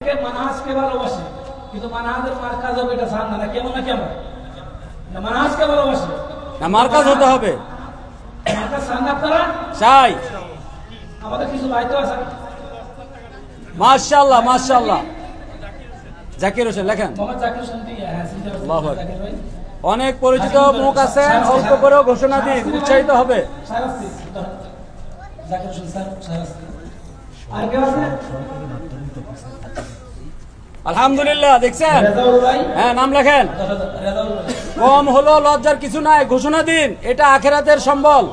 মানহাজকে ভালোবাসে, কিন্তু মানহাজের মার্কাজ হবে এটা জান না কেমন না কেমন না, মানহাজকে ভালোবাসে না, মার্কাজ হতে হবে। মার্কাজ জান না আপনারা চাই। আমাদের কিছু ভাই তো আছে, মাশাআল্লাহ মাশাআল্লাহ। জাকির হোসেন লেখেন। মোহাম্মদ জাকির হোসেন দিয়ে, হ্যাঁ চিন্তা করছি জাকির ভাই। অনেক পরিচিত মুখ আছে, অল্প করেও ঘোষণা দিন, উৎসাহিত হবে। সারাস্তি জাকির হোসেন স্যার, সারাস্তি আর কে আছে? আলহামদুলিল্লাহ, দেখছেন? রেজাউল ভাই, হ্যাঁ, নাম লেখেন। রেজাউল ভাই কম হলো, লজ্জার কিছু নাই, ঘোষণা দিন, এটা আখিরাতের সম্বল।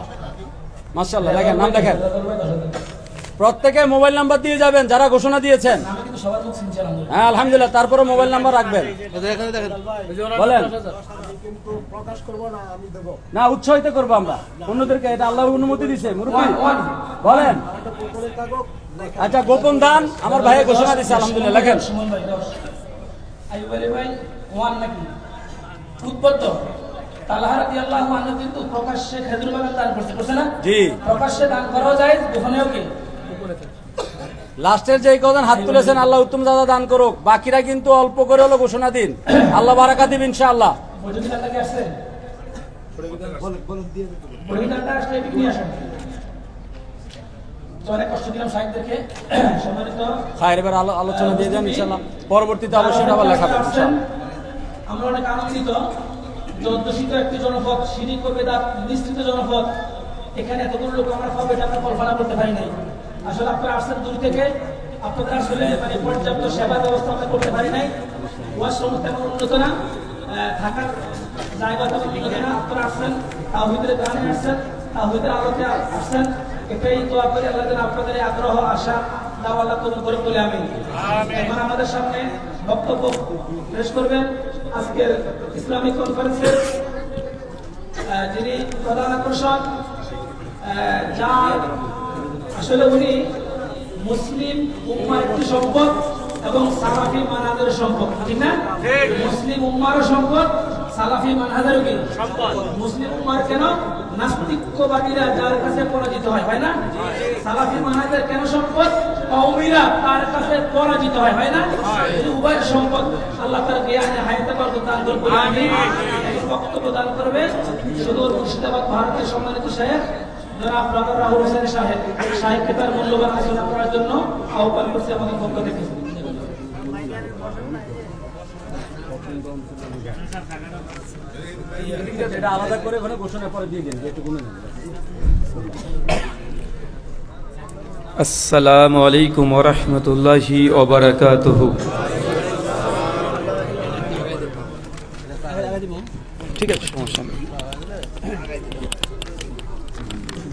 মাশাআল্লাহ, লেখেন, নাম লেখেন। রেজাউল ভাই 10,000। প্রত্যেকে মোবাইল নাম্বার দিয়ে যাবেন যারা ঘোষণা দিয়েছেন। আমি কিন্তু সবার মুখ শুনছি আলহামদুলিল্লাহ। হ্যাঁ আলহামদুলিল্লাহ, তারপরে মোবাইল নাম্বার রাখবেন। বলেন। না, উৎসাহিত করবো আমরা অন্যদেরকে, এটা আল্লাহ অনুমতি দিছে। মুরব্বি বলেন। আচ্ছা, গোপন দান আমার ভাই ঘোষণা দিছে, আলহামদুলিল্লাহ, লেখেন। সুমন ভাই 10, আইয়ুব আলী ভাই 1 নাকি উদ্বুদ্ধ তালহা রাদিয়াল্লাহু আনহু কিন্তু প্রকাশ্যে খেজুর বাগান দান করছে না? জি, প্রকাশ্যে দান করাও যায়, গোপনেও কি? লাস্টের যে কজন হাত তুলেছেন আল্লাহ উত্তম দাদা দান করুক, বাকিরা কিন্তু অল্প করে হলো ঘোষণা দিন, আল্লাহ বারাকা দিবেন ইনশাআল্লাহ। বৈঠকটা কি আসছে? বৈঠকটা আসলে বিক্রি আসে। তো অনেক কষ্ট দিলাম সাহিত্যকে, সম্মানিত খায়ের এবার আলোচনা দিয়ে যান ইনশাআল্লাহ, পরবর্তীতে অবশ্যই আবার লেখাবেন ইনশাআল্লাহ। আমরা অনেক আনন্দিত যে অধ্যুষিত একটি জনপদ, সিঁড়ি করবে দাঁত নিশ্চিত জনপদ, এখানে এতগুলো লোক আমরা পাবো এটা আমরা কল্পনা করতে পারি নাই। আসলে আপনারা আসছেন দূর থেকে, আপনাদের আসলে মানে পর্যাপ্ত সেবা ব্যবস্থা আমরা করতে পারি নাই। ওয়াশ সংস্থা তেমন উন্নত না, থাকার জায়গা তেমন উন্নত না। আপনারা আসছেন তাওহীদের গানে আসছেন, তাওহীদের আলোতে আসছেন, এটাই দোয়া করি আল্লাহ যেন আপনাদের আগ্রহ আশা দাও আল্লাহ কবুল করে বলে আমি। এখন আমাদের সামনে বক্তব্য পেশ করবেন আজকের ইসলামিক কনফারেন্সের যিনি প্রধান আকর্ষণ, যার আসলে উনি মুসলিম উম্মার একটি সম্পদ এবং সালাফি মানহাজের সম্পদ, ঠিক না? মুসলিম উম্মারও সম্পদ, সালাফি মানহাজেরও কি সম্পদ। মুসলিম উম্মার কেন? নাস্তিকবাদীরা যার কাছে পরাজিত হয় না? সালাফি মানহাজের কেন সম্পদ? কওমিরা তার কাছে পরাজিত হয় না? উভয় সম্পদ। আল্লাহ তার জ্ঞানে হায়াতে বরকত দান করুন, আমিন। বক্তব্য দান করবে সুদূর মুর্শিদাবাদ ভারতের সম্মানিত শায়েখ জনাব ডক্টর রাহুল হোসেন সাহেব। সাহেবকে তার মূল্যবান আলোচনা করার জন্য আহ্বান করছি আমাদের পক্ষ থেকে। এটা আলাদা করে ওখানে ঘোষণা পরে দিয়ে দিন, একটু গুনে নেন। আসসালামু আলাইকুম ওয়া রাহমাতুল্লাহি ওয়া বারাকাতুহু। ঠিক আছে, সমস্যা নেই,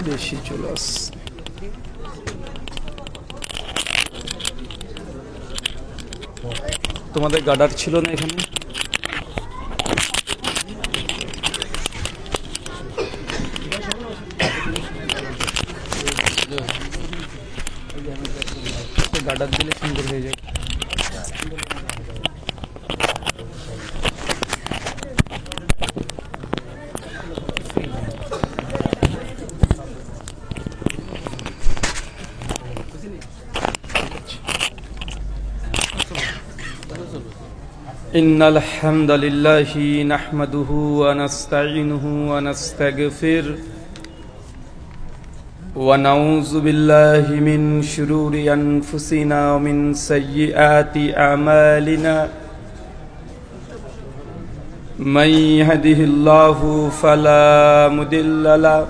বেশি চলে আসছে। তোমাদের গার্ডার ছিল না এখানে? গার্ডার দিলে সুন্দর হয়ে যায়। ইন্নাল হামদালিল্লাহি নাহমাদুহু ওয়া নাস্তাঈনুহু ওয়া নাস্তাগফির ونعوذ بالله من شرور أنفسنا ومن سيئات أعمالنا من يهده الله فلا مضل له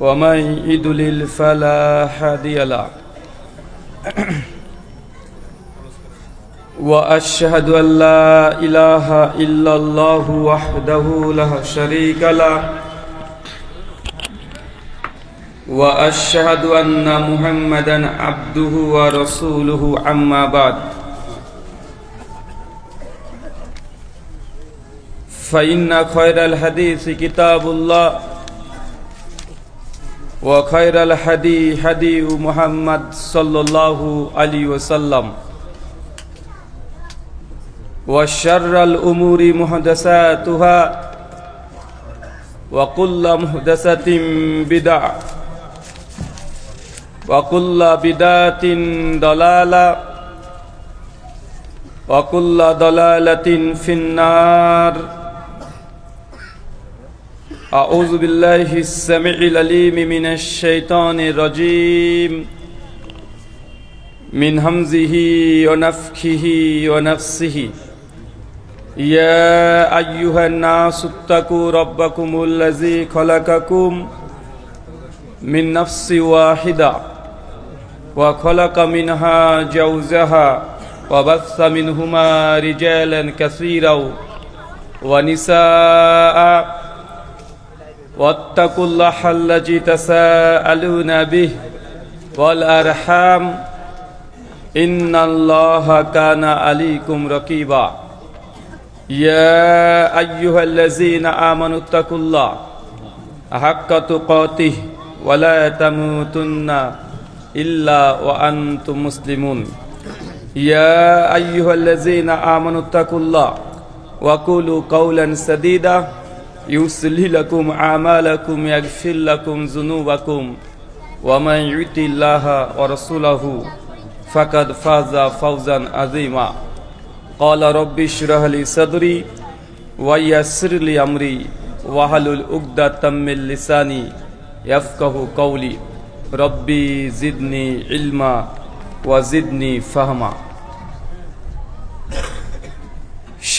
ومن يضلل فلا هادي له وأشهد أن لا إله إلا الله وحده لا شريك له وأشهد أن محمدا عبده ورسوله أما بعد فإن خير الحديث كتاب الله وخير الهدي هدي محمد صلى الله عليه وسلم وشر الأمور محدثاتها وكل محدثة بدعة وكل بدعة ضلالة وكل ضلالة في النار. أعوذ بالله السميع العليم من الشيطان الرجيم من همزه ونفخه ونفسه. يا أيها الناس اتقوا ربكم الذي خلقكم من نفس واحدة وخلق منها زوجها وبث منهما رجالا كثيرا ونساء واتقوا الله الذي تساءلون به والأرحام إن الله كان عليكم رقيبا. يا أيها الذين آمنوا اتقوا الله حق تقاته ولا تموتن إلا وأنتم مسلمون. يا أيها الذين آمنوا اتقوا الله وقولوا قولا سديدا يصلح لكم أعمالكم يغفر لكم ذنوبكم ومن يطع الله ورسوله فقد فاز فوزا عظيما. قال رب اشرح لي صدري ويسر لي أمري واحلل عقدة من لساني يفقهوا قولي. ربي زدني علما ওয়াজিদনি ফাহমা।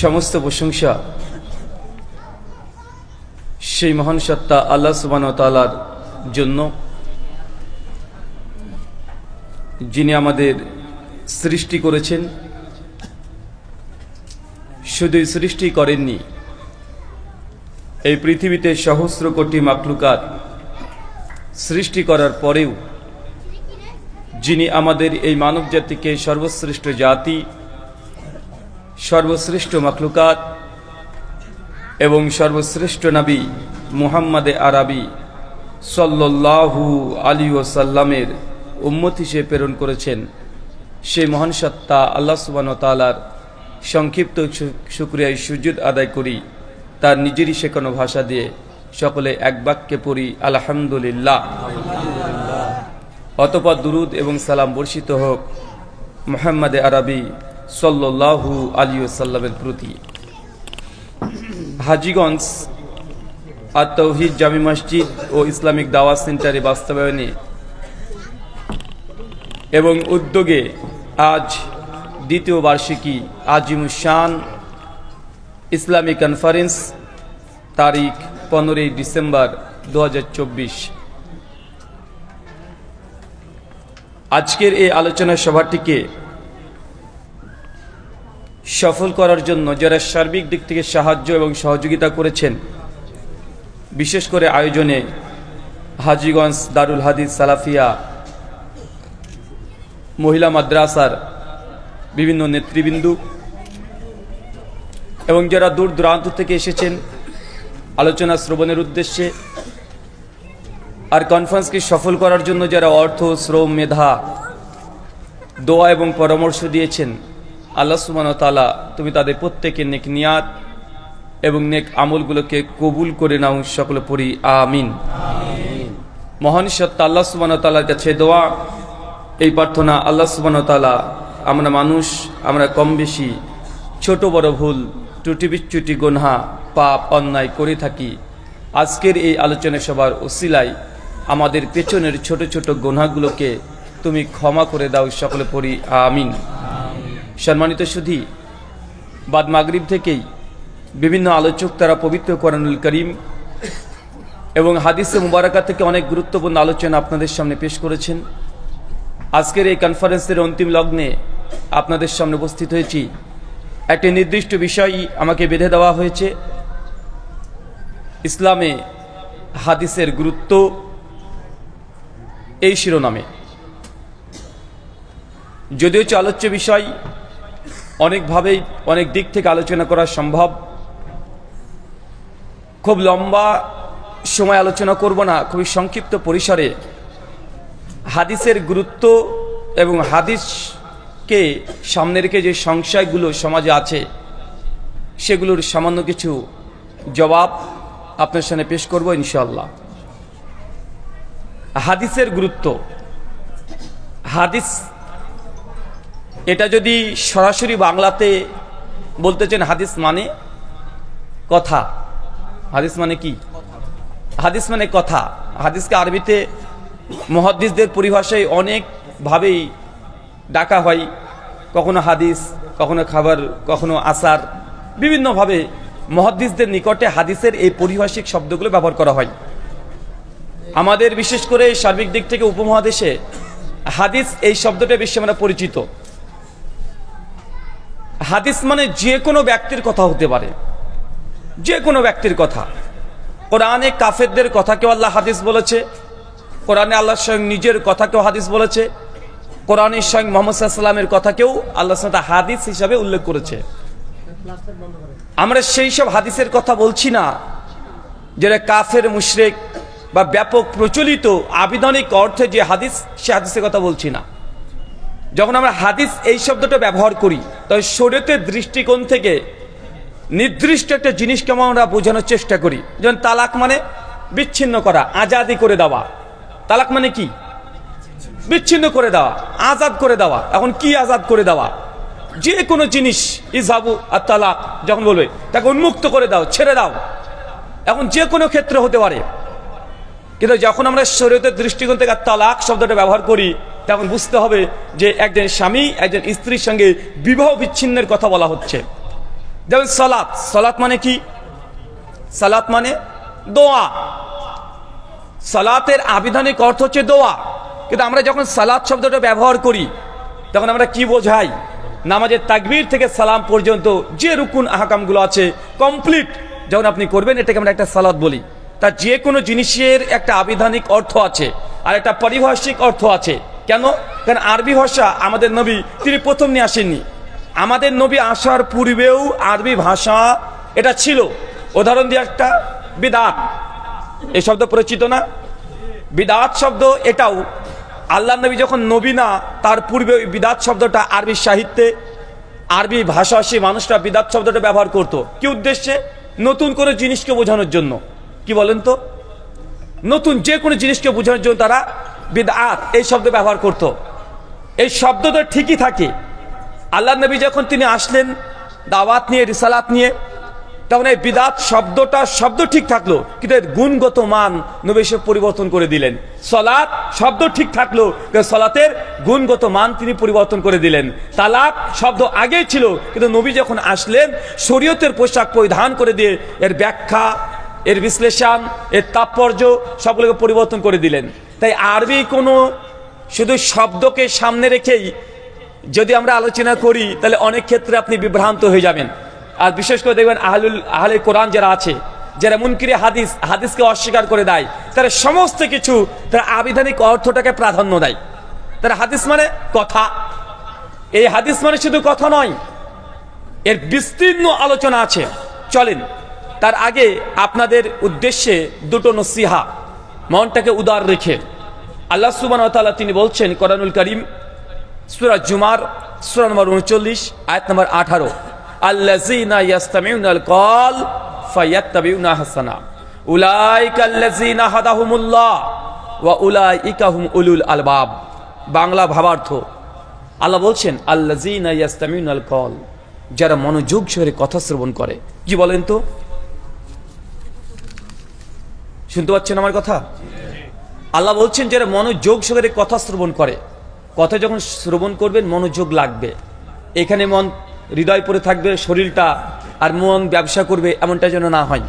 সমস্ত প্রশংসা সেই মহান সত্তা আল্লাহ সুবহানাহু ওয়া তাআলার জন্য, যিনি আমাদের সৃষ্টি করেছেন। শুধু সৃষ্টি করেননি, এই পৃথিবীতে সহস্র কোটি মাখলুকাত সৃষ্টি করার পরেও যিনি আমাদের এই মানব জাতিকে সর্বশ্রেষ্ঠ জাতি, সর্বশ্রেষ্ঠ মাখলুকাত এবং সর্বশ্রেষ্ঠ নবী মুহাম্মদে আরবি সাল্লাল্লাহু আলাইহি ওয়াসাল্লামের উম্মত হিসেবে প্রেরণ করেছেন, সেই মহান সত্তা আল্লাহ সুবহানাহু ওয়া তাআলার সংক্ষিপ্ত শুকরিয়া সুজুদ আদায় করি। তার নিজেরই শেখানো ভাষা দিয়ে সকলে এক বাক্যে পড়ি আলহামদুলিল্লাহ। অতঃপর দুরুদ এবং সালাম বর্ষিত হোক মুহাম্মদে আরবি সাল্লাল্লাহু আলাইহি ওয়াসাল্লামের প্রতি। হাজীগঞ্জ আত-তাওহীদ জামি মসজিদ ও ইসলামিক দাওয়াত সেন্টারে বাস্তবায়নে এবং উদ্যোগে আজ দ্বিতীয় বার্ষিকী আজিমুশ শান ইসলামিক কনফারেন্স তারিখ 15 ডিসেম্বর 2024। আজকের এই আলোচনা সভাটিকে সফল করার জন্য যারা সার্বিক দিক থেকে সাহায্য এবং সহযোগিতা করেছেন, বিশেষ করে আয়োজনে হাজীগঞ্জ দারুল হাদিস সালাফিয়া মহিলা মাদ্রাসার বিভিন্ন নেতৃবৃন্দ এবং যারা দূর দূরান্ত থেকে এসেছেন আলোচনা শ্রবণের উদ্দেশ্যে, আর কনফারেন্সকে সফল করার জন্য যারা অর্থ, শ্রম, মেধা, দোয়া এবং পরামর্শ দিয়েছেন, আল্লাহ সুবহানাহু ওয়া তাআলা তুমি তাদের প্রত্যেকের নেক নিয়াত এবং নেক আমলগুলোকে কবুল করে নাও, সকলে পড়ি আমিন। মহান সত্তা আল্লাহ সুবহানাহু ওয়া তাআলার কাছে দোয়া, এই প্রার্থনা, আল্লাহ সুবহানাহু ওয়া তাআলা আমরা মানুষ, আমরা কম বেশি ছোট বড় ভুল, ত্রুটি বিচ্যুতি, গুনাহ, পাপ, অন্যায় করে থাকি। আজকের এই আলোচনা সভার ওসিলায় আমাদের পেছনের ছোট ছোট গুনাহগুলোকে তুমি ক্ষমা করে দাও, সকলে পড়ি আমিন। সম্মানিত সুধী, বাদ মাগরিব থেকেই বিভিন্ন আলোচক তারা পবিত্র কোরআনুল কারীম এবং হাদিসে মুবারাকা থেকে অনেক গুরুত্বপূর্ণ আলোচনা আপনাদের সামনে পেশ করেছেন। আজকের এই কনফারেন্সের অন্তিম লগ্নে আপনাদের সামনে উপস্থিত হয়েছি। একটি নির্দিষ্ট বিষয় আমাকে বেঁধে দেওয়া হয়েছে, ইসলামে হাদিসের গুরুত্ব, এই শিরোনামে। যদিও আলোচ্য বিষয় অনেকভাবেই অনেক দিক থেকে আলোচনা করা সম্ভব, খুব লম্বা সময় আলোচনা করব না, খুবই সংক্ষিপ্ত পরিসরে হাদিসের গুরুত্ব এবং হাদিসকে সামনে রেখে যে সংশয়গুলো সমাজে আছে সেগুলোর সামান্য কিছু জবাব আপনার সামনে পেশ করব ইনশাআল্লাহ। হাদিসের গুরুত্ব, হাদিস এটা যদি সরাসরি বাংলাতে বলতে চান, হাদিস মানে কথা। হাদিস মানে কি? হাদিস মানে কথা। হাদিসকে আরবিতে মুহাদ্দিসদের পরিভাষায় অনেকভাবেই ডাকা হয়, কখনো হাদিস, কখনো খাবার, কখনো আসার, বিভিন্নভাবে মুহাদ্দিসদের নিকটে হাদিসের এই পরিভাষিক শব্দগুলো ব্যবহার করা হয়। আমাদের বিশেষ করে সার্বিক দিক থেকে উপমহাদেশে হাদিস এই শব্দটা বেশি আমরা পরিচিত। হাদিস মানে যে কোনো ব্যক্তির কথা হতে পারে, যে কোনো ব্যক্তির কথা। কোরআনে কাফেরদের কথাকেও আল্লাহ হাদিস বলেছে, কোরআনে আল্লাহ স্বয়ং নিজের কথাকেও হাদিস বলেছে, কোরআনে স্বয়ং মুহাম্মদ সাল্লাল্লাহু আলাইহি ওয়াসাল্লামের কথাকেও আল্লাহ সুবহানাহু ওয়া তাআলা হাদিস হিসাবে উল্লেখ করেছে। আমরা সেই সব হাদিসের কথা বলছি না যেটা কাফের, মুশরিক বা ব্যাপক প্রচলিত আবিধানিক অর্থে যে হাদিস, সে হাদিসের কথা বলছি না। যখন আমরা হাদিস এই শব্দটা ব্যবহার করি, তবে শরীয়তের দৃষ্টিকোণ থেকে নির্দিষ্ট একটা জিনিসকে আমরা বোঝানোর চেষ্টা করি। যেমন তালাক মানে বিচ্ছিন্ন করা, আজাদি করে দেওয়া। তালাক মানে কি? বিচ্ছিন্ন করে দেওয়া, আজাদ করে দেওয়া। এখন কি আজাদ করে দেওয়া? যে কোনো জিনিস, ইজাবু আর তালাক যখন বলবে, তাকে উন্মুক্ত করে দাও, ছেড়ে দাও। এখন যে কোনো ক্ষেত্রে হতে পারে, কিন্তু যখন আমরা শরীয়তের দৃষ্টিকোণ থেকে তালাক শব্দটা ব্যবহার করি, তখন বুঝতে হবে যে একজন স্বামী একজন স্ত্রীর সঙ্গে বিবাহ বিচ্ছিন্নের কথা বলা হচ্ছে। যেমন সালাত, সালাত মানে কি? সালাত মানে দোয়া। সালাতের আবিধানিক অর্থ হচ্ছে দোয়া, কিন্তু আমরা যখন সালাত শব্দটা ব্যবহার করি তখন আমরা কি বোঝাই? নামাজের তাকবীর থেকে সালাম পর্যন্ত যে রুকুন আহকামগুলো আছে কমপ্লিট যখন আপনি করবেন, এটাকে আমরা একটা সালাত বলি। তার যে কোনো জিনিসের একটা আবিধানিক অর্থ আছে আর একটা পারিভাষিক অর্থ আছে। কেন? কারণ আরবি ভাষা আমাদের নবী তিনি প্রথম নিয়ে আসেননি। আমাদের নবী আসার পূর্বেও আরবি ভাষা এটা ছিল। উদাহরণ দিয়ে একটা, বিদআত, এই শব্দ পরিচিত না? বিদআত শব্দ এটাও আল্লাহ নবী যখন নবী না, তার পূর্বে ওই বিদআত শব্দটা আরবি সাহিত্যে, আরবি ভাষাভাষী মানুষরা বিদআত শব্দটা ব্যবহার করত। কি উদ্দেশ্যে? নতুন কোনো জিনিসকে বোঝানোর জন্য। কি বলেন তো? নতুন যে কোনো জিনিসকে বোঝানোর জন্য তারা বিদআত এই শব্দ ব্যবহার করত। এই শব্দ তো ঠিকই থাকে। আল্লাহ নবী যখন তিনি আসলেন দাওয়াত নিয়ে, রিসালাত নিয়ে, তখন এই বিদআত শব্দটা শব্দ ঠিক থাকলো, কিন্তু এর গুণগত মান নবী এসে পরিবর্তন করে দিলেন। সালাত শব্দ ঠিক থাকলো, কিন্তু সালাতের গুণগত মান তিনি পরিবর্তন করে দিলেন। তালাক শব্দ আগেই ছিল, কিন্তু নবী যখন আসলেন শরীয়তের পোশাক পরিধান করে দিয়ে এর ব্যাখ্যা, এর বিশ্লেষণ, এর তাৎপর্য সবগুলোকে পরিবর্তন করে দিলেন। তাই আরবি কোনো শুধু শব্দকে সামনে রেখেই যদি আমরা আলোচনা করি, তাহলে অনেক ক্ষেত্রে আপনি বিভ্রান্ত হয়ে যাবেন। আর বিশেষ করে দেখবেন আহলে কোরআন যারা আছে, যারা মুনকিরে হাদিস, হাদিসকে অস্বীকার করে দেয়, তারা সমস্ত কিছু তারা আবিধানিক অর্থটাকে প্রাধান্য দেয়। তারা হাদিস মানে কথা। এই হাদিস মানে শুধু কথা নয়, এর বিস্তীর্ণ আলোচনা আছে। চলেন তার আগে আপনাদের উদ্দেশ্যে দুটো নসিহা, মনটাকে উদার রেখে। আল্লাহ সুবহানাহু ওয়া তাআলা তিনি বলছেন কোরআনুল কারীম সূরা জুমার সূরা নম্বর 39 আয়াত নম্বর 18, আল্লাযীনা ইয়াসতামিউনাল কল ফায়াত্তাবিউনা হাসানা উলাইকাল্লাযীনা হাদাহুমুল্লাহ ওয়া উলাইকা হুম উলুল আলবাব। বাংলা ভাবার্থ, আল্লাহ বলছেন আল্লাযীনা ইয়াসতামিউনাল কল, যারা মনোযোগ সহকারে কথা শ্রবণ করে। কি বলেন তো? শুনতে পাচ্ছেন আমার কথা? আল্লাহ বলছেন যারা মনোযোগ সহকারে কথা শ্রবণ করে। কথা যখন শ্রবণ করবেন মনোযোগ লাগবে। এখানে মন হৃদয় পড়ে থাকবে শরীরটা, আর মন ব্যবসা করবে, এমনটা যেন না হয়।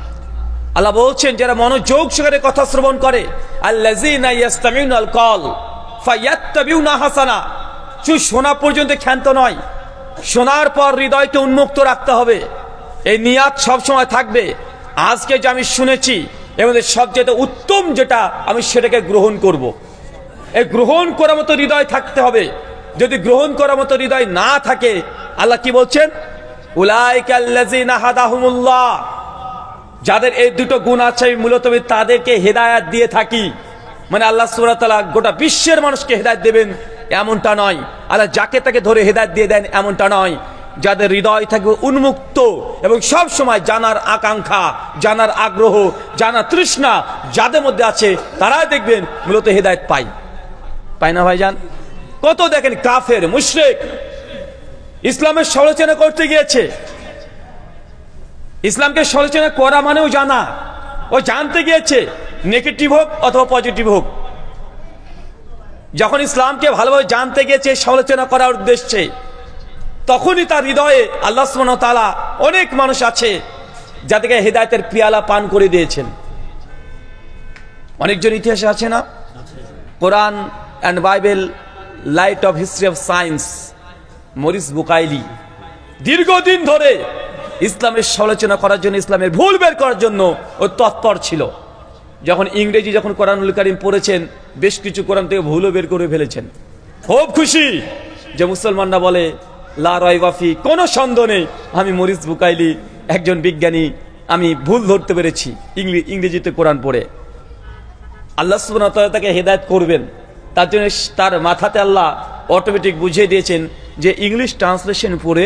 আল্লাহ বলছেন যারা মনোযোগ সহকারে কথা শ্রবণ করে, আল্লাযীনা ইয়াসতামিউনাল কল ফায়াত্তাবিউনা হাসানা। শুধু শোনা পর্যন্ত ক্ষান্ত নয়, শোনার পর হৃদয়কে উন্মুক্ত রাখতে হবে। এই নিয়াত সবসময় থাকবে, আজকে যে আমি শুনেছি এবং সবচেয়ে উত্তম যেটা আমি সেটাকে গ্রহণ করব। এই গ্রহণ করার মতো হৃদয় থাকতে হবে। যদি গ্রহণ করার মতো হৃদয় না থাকে, আল্লাহ কি বলছেন? উলাইকাল্লাযীনা হাদাহুমুল্লাহ, যাদের এই দুটো গুণ আছে আমি মূলত তাদেরকে হেদায়েত দিয়ে থাকি। মানে আল্লাহ সুবহানাহু ওয়া তাআলা গোটা বিশ্বের মানুষকে হেদায়েত দেবেন এমনটা নয়, আল্লাহ যাকে তাকে ধরে হেদায়েত দিয়ে দেন এমনটা নয়। যাদের হৃদয় থাকবে উন্মুক্ত এবং সব সময় জানার আকাঙ্ক্ষা, জানার আগ্রহ, জানার তৃষ্ণা যাদের মধ্যে আছে, তারাই দেখবেন মূলত হেদায়েত পায় না ভাইজান? কত দেখেন কাফের মুশরিক ইসলামের সমালোচনা করতে গিয়েছে। ইসলামকে সমালোচনা করা মানেও জানা, ও জানতে গিয়েছে নেগেটিভ হোক অথবা পজিটিভ হোক। যখন ইসলামকে ভালোভাবে জানতে গিয়েছে সমালোচনা করার উদ্দেশ্যে, তখনই তার হৃদয়ে আল্লাহ সুবহানাহু ওয়া তাআলা অনেক মানুষ আছে যাদেরকে হেদায়েতের পিয়ালা পান করে দিয়েছেন। অনেকজন ইতিহাসে আছে না, Quran and Bible light of history of science, Maurice Bucaille দীর্ঘদিন ধরে ইসলামের সমালোচনা করার জন্য, ইসলামের ভুল বের করার জন্য ও তৎপর ছিল। যখন ইংরেজি যখন কোরআনুল কারীম পড়েছেন, বেশ কিছু কোরআন থেকে ভুলও বের করে ফেলেছেন। খুব খুশি যে মুসলমানরা বলে লা রাইবা ফি, কোনো সন্দেহ নেই আমি মরিস বুকাইলি একজন বিজ্ঞানী, আমি ভুল ধরতে পেরেছি ইংরেজিতে কোরআন পড়ে। আল্লাহ সুবহানাহু ওয়া তাআলা তাকে হেদায়েত করবেন, তার জন্য তার মাথাতে আল্লাহ অটোমেটিক বুঝিয়ে দিয়েছেন যে ইংলিশ ট্রান্সলেশন পড়ে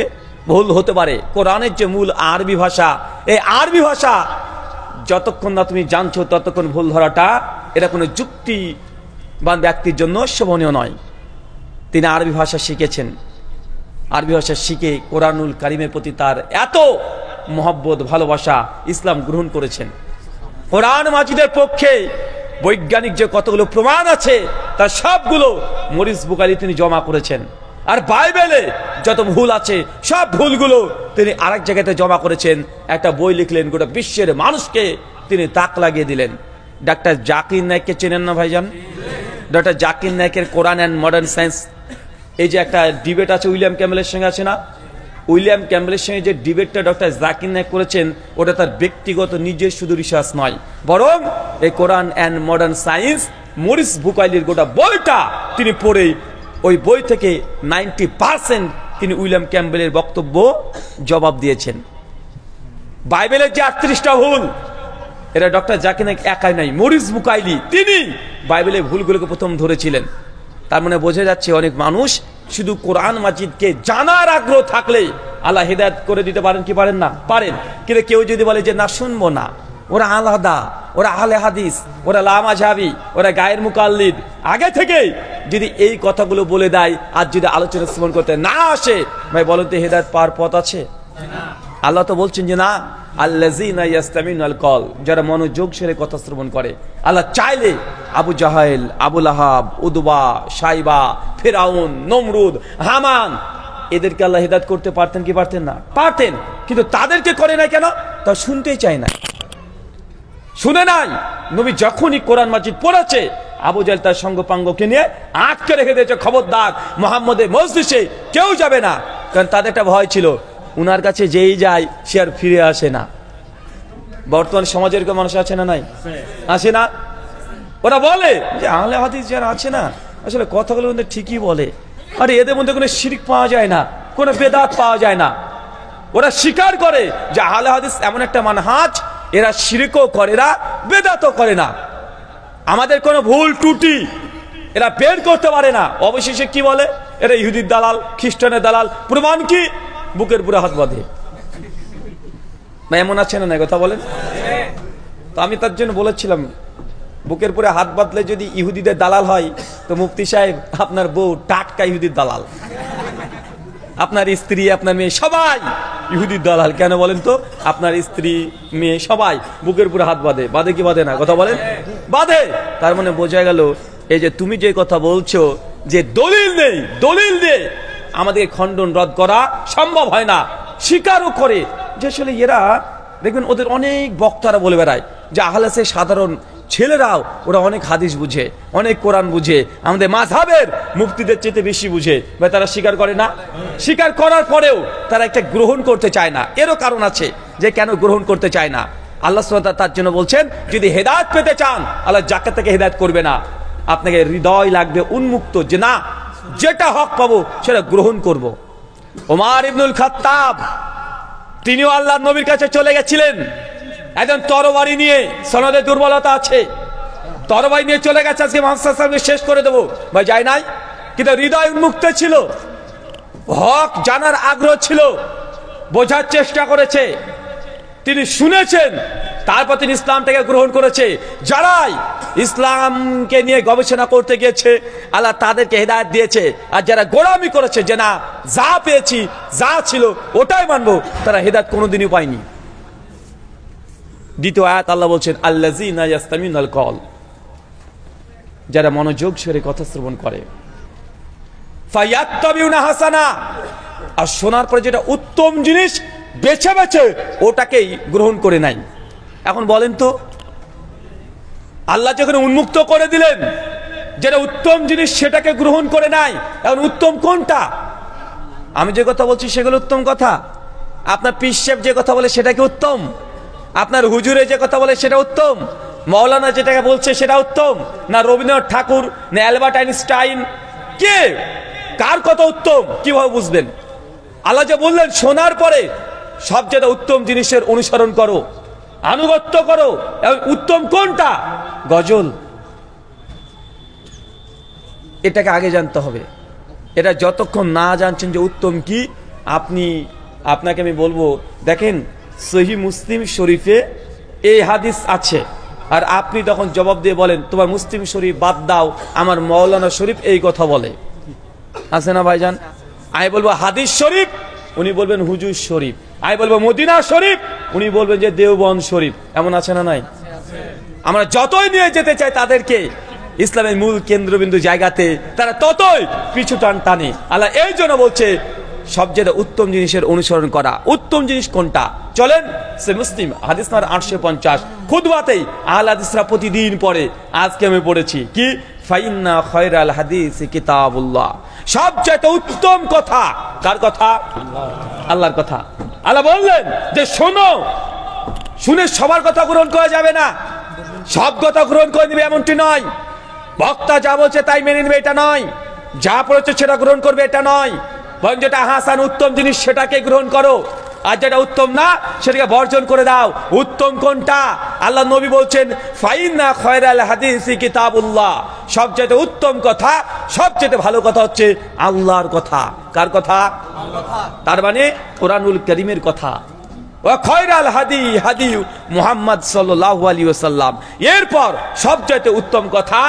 ভুল হতে পারে। কোরআনের যে মূল আরবি ভাষা, এই আরবি ভাষা যতক্ষণ না তুমি জানছো ততক্ষণ ভুল ধরাটা এটা কোনো যুক্তিবান ব্যক্তির জন্য শোভনীয় নয়। তিনি আরবি ভাষা শিখেছেন, আরবি ভাষা শিখে কোরআনুল কারীমের প্রতি তার এত মহব্বত ভালোবাসা, ইসলাম গ্রহণ করেছেন। কোরআন মাজিদের পক্ষে বৈজ্ঞানিক যে কতগুলো প্রমাণ আছে তার সবগুলো মরিস বুকাইলি তিনি জমা করেছেন। আর বাইবেলে যত ভুল আছে সব ভুলগুলো তিনি আরেক জায়গাতে জমা করেছেন, একটা বই লিখলেন, গোটা বিশ্বের মানুষকে তিনি তাক লাগিয়ে দিলেন। ডাক্তার জাকির নায়েককে চেনেন না ভাইজান? ডক্টর জাকির নায়েকের কোরআন অ্যান্ড মডার্ন সায়েন্স, এই যে একটা ডিবেট আছে উইলিয়াম ক্যাম্বেলের সঙ্গে, আছে না? উইলিয়াম ক্যাম্বেলের সঙ্গে যে ডিবেটটা ডক্টর জাকির নায়েক করেছেন, ওটা তার ব্যক্তিগত নিজের শুধু রিসার্চ নয়, বরং এই কোরআন অ্যান্ড মডার্ন সায়েন্স মরিস বুকাইলির গোটা বইটা তিনি পড়ে ওই বই থেকে 90% তিনি উইলিয়াম ক্যাম্বেলের বক্তব্য জবাব দিয়েছেন। বাইবেলের যে 38টা ভুল, এটা ডক্টর জাকির নায়েক একাই নাই, মরিস বুকাইলি তিনি বাইবেলের ভুলগুলোকে প্রথম ধরেছিলেন। তার মানে বোঝা যাচ্ছে অনেক মানুষ শুধু কোরআন মাজিদকে জানার আগ্রহ থাকলে আল্লাহ হেদায়েত করে দিতে পারেন কি পারেন না? পারেন। কিন্তু কেউ যদি বলে যে না শুনবো না, ওরা আলাদা, ওরা আহলে হাদিস, ওরা লা মাযহাবি, ওরা গায়ের মুকাল্লিদ, আগে থেকে যদি এই কথাগুলো বলে দেয় আর যদি আলোচনা শ্রবণ করতে না আসে, ভাই বলেন তো হেদায়েত পাওয়ার পথ আছে? আল্লাহ তো বলছেন যে না, আল্লাযীনা ইয়াসতামিউনাল কওল, যারা মনোযোগ সহকারে কথা শ্রবণ করে। আল্লাহ চাইলে আবু জাহেল, আবু লাহাব, উদবা, শাইবা, ফিরাউন, নমরুদ, হামান এদেরকে আল্লাহ হেদায়েত করতে পারতেন কি পারতেন না? পারতেন, কিন্তু তাদেরকে করে নাই কেন? তা শুনতেই চায় না, শুনে নাই। নবী যখনই কোরআন মাজিদ পড়েছে, আবু জাহেল তার সঙ্গপাঙ্গকে নিয়ে আটকে রেখে দিয়েছে, খবরদার মুহাম্মদের মজলিসে কেউ যাবে না। কারণ তাদের একটা ভয় ছিল, উনার কাছে যেই যায় সে আর ফিরে আসে না। বর্তমান সমাজের মানুষ আছে না? নাই, আসে না? ওরা বলে যে আহলে হাদিস যারা আছে না, আসলে কথাগুলো ঠিকই বলে, আরে এদের মধ্যে কোনো শিরক পাওয়া যায় না, কোনো বেদাত পাওয়া যায় না। ওরা স্বীকার করে যে আহলে হাদিস এমন একটা মানহাজ, এরা শিরকও করে না, বেদাতও করে না, আমাদের কোনো ভুল ত্রুটি এরা বের করতে পারে না। অবশেষে কি বলে? এরা ইহুদির দালাল, খ্রিস্টানের দালাল। প্রমাণ কি? বুকের পুরো হাত বাঁধে। এমন আছে না? কথা বলেন তো। আমি তার জন্য বলেছিলাম, বুকের পুরো হাত বাঁধলে যদি ইহুদিদের দালাল হয়, তো মুফতি সাহেব আপনার বউ টাটকা ইহুদির দালাল, আপনার স্ত্রী, আপনার মেয়ে সবাই ইহুদির দালাল। কেন বলেন তো? আপনার স্ত্রী, মেয়ে সবাই বুকের পুরো হাত বাঁধে। বাঁধে কি বাঁধে না? কথা বলেন, বাঁধে। তার মানে বোঝা গেল এই যে তুমি যে কথা বলছো যে দলিল নেই, দলিল দিয়ে আমাদের খণ্ডন রদ করা সম্ভব হয় না, স্বীকারও করে যে আসলে এরা দেখবেন ওদের অনেক বক্তারা বলে বেড়ায় যে আহলে সাধারণ ছেলেরাও ওরা অনেক হাদিস বুঝে, অনেক কোরআন বুঝে, আমাদের মাযহাবের মুফতিদের চেয়ে বেশি বুঝে। ভাই তারা স্বীকার করে না? স্বীকার করার পরেও তারা একটা গ্রহণ করতে চায় না। এরও কারণ আছে যে কেন গ্রহণ করতে চায় না। আল্লাহ সুবহানাহু ওয়া তাআলা তার জন্য বলছেন, যদি হেদায়েত পেতে চান আল্লাহ যাকে তাকে হেদায়েত করবে না, আপনাকে হৃদয় লাগবে উন্মুক্ত, যে না যেটা হক পাবো সেটা গ্রহণ করব। ওমর ইবনুল খাত্তাব তিনিও আল্লাহর নবীর কাছে চলে গেছিলেন, একজন তরবারি নিয়ে, সনদে দুর্বলতা আছে, তরবারি নিয়ে চলে গেছে, আজকে মুহাম্মদ সাল্লাল্লাহু আলাইহি ওয়াসাল্লামকে শেষ করে দেবো, ভাই যায় নাই। কিন্তু হৃদয় উন্মুক্ত ছিল, হক জানার আগ্রহ ছিল, বোঝার চেষ্টা করেছে, তিনি শুনেছেন তারপর তিনি ইসলামটাকে গ্রহণ করেছে। যারাই ইসলামকে নিয়ে গবেষণা করতে গিয়েছে আল্লাহ তাদেরকে হেদায়েত দিয়েছে, আর যারা গোলামি করেছে যে না যা পেয়েছি যা ছিল ওটাই মানবো, তারা হেদায়েত কোনোদিনই পায়নি। দ্বিতীয় আয়াত আল্লাহ বলছেন আল্লাযীনা ইয়াসতামিউনাল কওল, যারা মনোযোগ সহকারে কথা শ্রবণ করে, ফায়াত্তাবিউনা হাসানা, আর শোনার পরে যেটা উত্তম জিনিস বেছে বেছে ওটাকেই গ্রহণ করে নাই। এখন বলেন তো, আল্লাহ যখন উন্মুক্ত করে দিলেন যেটা উত্তম জিনিস সেটাকে গ্রহণ করে নাই, এখন উত্তম কোনটা? আমি যে কথা বলছি সেগুলো উত্তম কথা? আপনার পীর সাহেব যে কথা বলে সেটা কি উত্তম? আপনার হুজুরে যে কথা বলে সেটা উত্তম? মৌলানা যেটাকে বলছে সেটা উত্তম? না রবীন্দ্রনাথ ঠাকুর, না অ্যালবার্ট আইনস্টাইন? কে কার কথা উত্তম কিভাবে বুঝবেন? আল্লাহ যে বললেন শোনার পরে সবচেয়ে উত্তম জিনিসের অনুসরণ করো, আনুগত্য করো, উত্তম কোনটা? গজল। এটাকে আগে জানতে হবে। এটা যতক্ষণ না জানছেন যে উত্তম কি, আপনাকে আমি বলবো দেখেন সহিহ মুসলিম শরীফে এই হাদিস আছে, আর আপনি তখন জবাব দিয়ে বলেন তোমার মুসলিম শরীফ বাদ দাও, আমার মাওলানা শরীফ এই কথা বলে, আছে না ভাইজান? আমি বলবো হাদিস শরীফ, উনি বলবেন হুজুর শরীফ। আমি বলবো মদিনা শরীফ, উনি বলবেন যে দেওবন্দ শরীফ। এমন আছে না নাই? আমরা যতই নিয়ে যেতে চাই তাদেরকে ইসলামের মূল কেন্দ্রবিন্দু জায়গাতে, তারা ততই পিছু টানে। আল্লাহ এই জন্য বলছে সবচেয়ে উত্তম জিনিসের অনুসরণ করা। উত্তম জিনিস কোনটা? চলেন সে মুসলিম হাদিস নাম্বার 850 খুতবাতেই আহলে হাদিসরা প্রতিদিন পড়ে। আজকে আমি পড়েছি কি, ফাইন্না খায়রাল হাদিস কিতাবুল্লাহ, সবচেয়ে উত্তম কথা কার কথা? আল্লাহর কথা। আল্লাহ বললেন যে শোনো, শুনে সবার কথা গ্রহণ করা যাবে না, সব কথা গ্রহণ করে নিবে এমনটি নয়, বক্তা যা বলছে তাই মেনে নেবে এটা নয়, যা পড়েছে সেটা গ্রহণ করবে এটা নয়, বরং যেটা হাসান উত্তম জিনিস সেটাকে গ্রহণ করো, আর যেটা উত্তম না সেটাকে বর্জন করে দাও। উত্তম কোনটা? আল্লাহ নবী বলছেন ফাইন্না খায়রাল হাদিসি কিতাবুল্লাহ, সবচেয়ে উত্তম কথা, সবচেয়ে ভালো কথা হচ্ছে আল্লাহর কথা। কার কথা? তার মানে কোরআনুল কারীমের কথা। ওয়া খায়রাল হাদি হাদি মুহাম্মদ সাল্লাল্লাহু আলাইহি ওয়াসাল্লাম, এরপর সবচেয়ে উত্তম কথা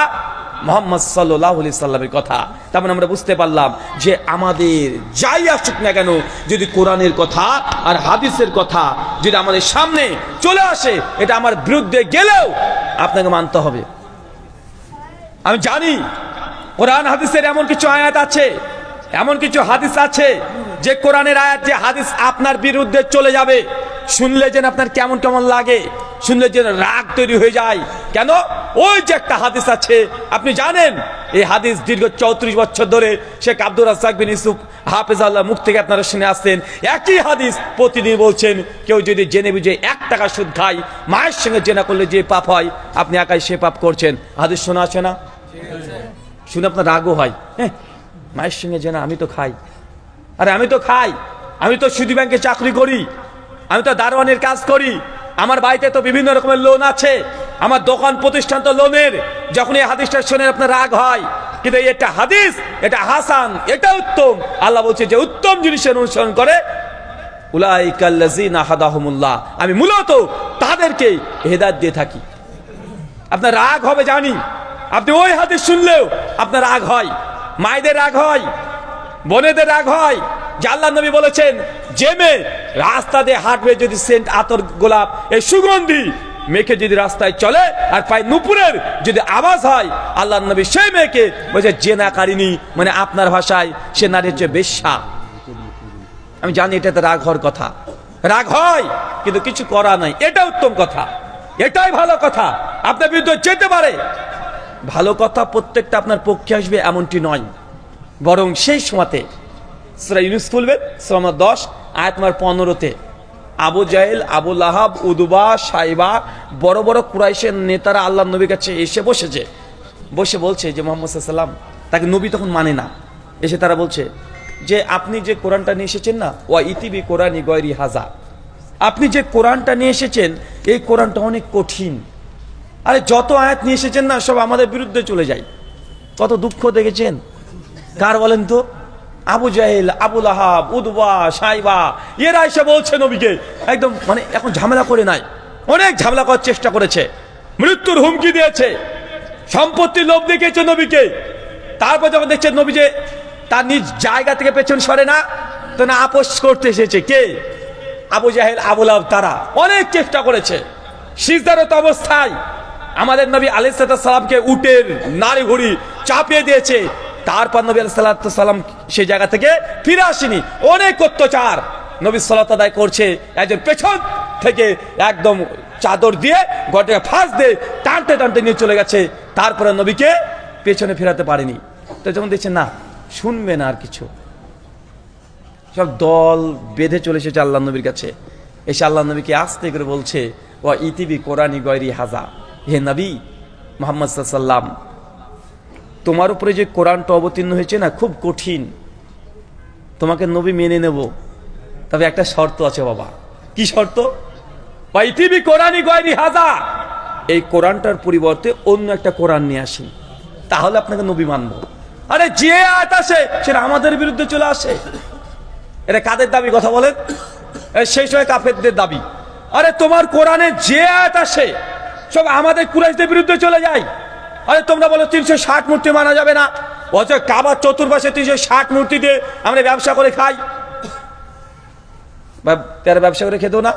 মুহাম্মদ সাল্লাল্লাহু আলাইহি সাল্লামের কথা। তার মানে আমরা বুঝতে পারলাম যে আমাদের যাই আসুক না কেন, যদি কোরআনের কথা আর হাদিসের কথা যদি আমাদের সামনে চলে আসে, এটা আমার বিরুদ্ধে গেলেও আপনাকে মানতে হবে। আমি জানি কোরআন হাদিসের এমন কিছু আয়াত আছে, এমন কিছু হাদিস আছে যে কোরআনের আয়াত যে হাদিস আপনার বিরুদ্ধে চলে যাবে, শুনলে যেন আপনার কেমন কেমন লাগে, শুনলে যেন রাগ তৈরি হয়ে যায়। কেন? ওই যে একটা হাদিস আছে, আপনি জানেন এই হাদিস দীর্ঘ 34 বছর ধরে শেখ আব্দুর রাজ্জাক বিন ইউসুফ হাফেজাল্লাহ মুখ থেকে আপনারা শুনে আসছেন। একই হাদিস প্রতিদিন বলছেন, কেউ যদি জেনে বুঝে 1 টাকা সুদ খায়, মায়ের সঙ্গে জেনা করলে যে পাপ হয়, আপনি একাই সে পাপ করছেন। হাদিস শোনা আছে না? শুনে আপনার রাগও হয়, হ্যাঁ মায়ের সঙ্গে জেনা, আমি তো খাই, আরে আমি তো খাই, আমি তো সুদী ব্যাংকে চাকরি করি, আমি তো দারোয়ানের কাজ করি, আমার বাড়িতে তো বিভিন্ন রকমের লোন আছে, আমার দোকান প্রতিষ্ঠান তো লোনের। যখন এই হাদিসটা শুনে আপনার রাগ হয়, কিন্তু এটা হাদিস, এটা হাসান, এটা উত্তম। আল্লাহ বলছে যে উত্তম জিনিসের অনুসরণ করে উলাইকাল্লাযিনা হাদাহুমুল্লাহ, আমি মূলত তাদেরকে হেদায়েত দিয়ে থাকি। আপনার রাগ হবে জানি, আপনি ওই হাদিস শুনলেও আপনার রাগ হয়, মায়েদের রাগ হয়, বোনেদের রাগ হয়। যে আল্লাহ নবী বলেছেন যে মেয়ে রাস্তা দিয়ে হাঁটবে, যদি সেন্ট আতর গোলাপ এই সুগন্ধি মেখে যদি রাস্তায় চলে আর পায়ে নুপুরের যদি আওয়াজ হয়, আল্লাহ নবী সেই মেয়েকে বলছে জেনাকারিনী, মানে আপনার ভাষায় সে নারী হচ্ছে বেশ্যা। আমি জানি এটাতে রাগ হওয়ার কথা, রাগ হয়, কিন্তু কিছু করা নাই। এটা উত্তম কথা, এটাই ভালো কথা, আপনার বিরুদ্ধে যেতে পারে। ভালো কথা প্রত্যেকটা আপনার পক্ষে আসবে এমনটি নয়, বরং সেই সময়তে সূরা ইউনূস খুলবেন, সূরা 10 আয়াত নম্বর 15-তে আবু জাহেল, আবু লাহাব, উদবা, সাইবা, বড় বড় কুরাইশের নেতারা আল্লাহর নবীর কাছে এসে বসে বলছে যে মুহাম্মদ সাল্লাল্লাহু আলাইহি ওয়াসাল্লাম, তাকে নবী তখন মানে না, এসে তারা বলছে যে আপনি যে কোরআনটা নিয়ে এসেছেন না, ওয়া ইতিবি কোরআনি গয়রি হাজা, আপনি যে কোরআনটা নিয়ে এসেছেন এই কোরআনটা অনেক কঠিন। আরে যত আয়াত নিয়ে এসেছেন না সব আমাদের বিরুদ্ধে চলে যায়। কত দুঃখ দেখেছেন? কার বলেন তো? আবু জাহেল, আবু লাহাব, উদবা, সাইবা, এরা এসে বলছে নবীকে, একদম মানে এখন ঝামেলা করে নাই, অনেক ঝামেলা করার চেষ্টা করেছে, মৃত্যুর হুমকি দিয়েছে, সম্পত্তির লোভ দেখিয়েছে নবীকে। তারপর যখন দেখছে নবী যে তার নিজ জায়গা থেকে পেছন সরে না, তো না আপোষ করতে এসেছে কে? আবু জাহেল, আবু লাহাব, তারা অনেক চেষ্টা করেছে। সিজদারত অবস্থায় আমাদের নবী আলাইহিস সালামকে উটের নাড়ি ভুড়ি চাপিয়ে দিয়েছে। তারপর নবী আলাইহিস সালাম সেই জায়গা থেকে ফিরে আসেনি। অনেক অত্যাচার নবী সালাত আদায় করছে, একজন পেছন থেকে একদম চাদর দিয়ে গলাটাকে ফাঁস দিয়ে টানতে টানতে নিয়ে চলে গেছে। তারপরে নবীকে পেছনে ফেরাতে পারেনি। তো যখন দেখছে না, শুনবে না আর কিছু, সব দল বেঁধে চলে এসেছে আল্লাহ নবীর কাছে। এসে আল্লাহ নবীকে আস্তে করে বলছে, ও ইতিবি কোরআনি গয়রি হাজা, হে নবী মুহাম্মদ সাল্লাম, তোমার উপরে যে কোরআনটা অবতীর্ণ হয়েছে না, খুব কঠিন, তোমাকে নবী মেনে নেব, তবে একটা শর্ত আছে বাবা। কি শর্ত? ও ইতিবি কোরআনি গয়রি হাজা, এই কোরআনটার পরিবর্তে অন্য একটা কোরআন নিয়ে আসি, তাহলে আপনাকে নবী মানবো। আরে যে আয়াত আসে সেটা আমাদের বিরুদ্ধে চলে আসে। এটা কাদের দাবি কথা বলেন? সেই সময় কাফেরদের দাবি। আরে তোমার কোরআনে যে আয়াত আসে সব আমাদের কুরাইশদের বিরুদ্ধে চলে যায়। আরে তোমরা বলো 360 মূর্তি মানা যাবে না, অথচ কাবার চতুর্পাশে 360 মূর্তি দিয়ে আমরা ব্যবসা করে খাই। তারা ব্যবসা করে খেতো না?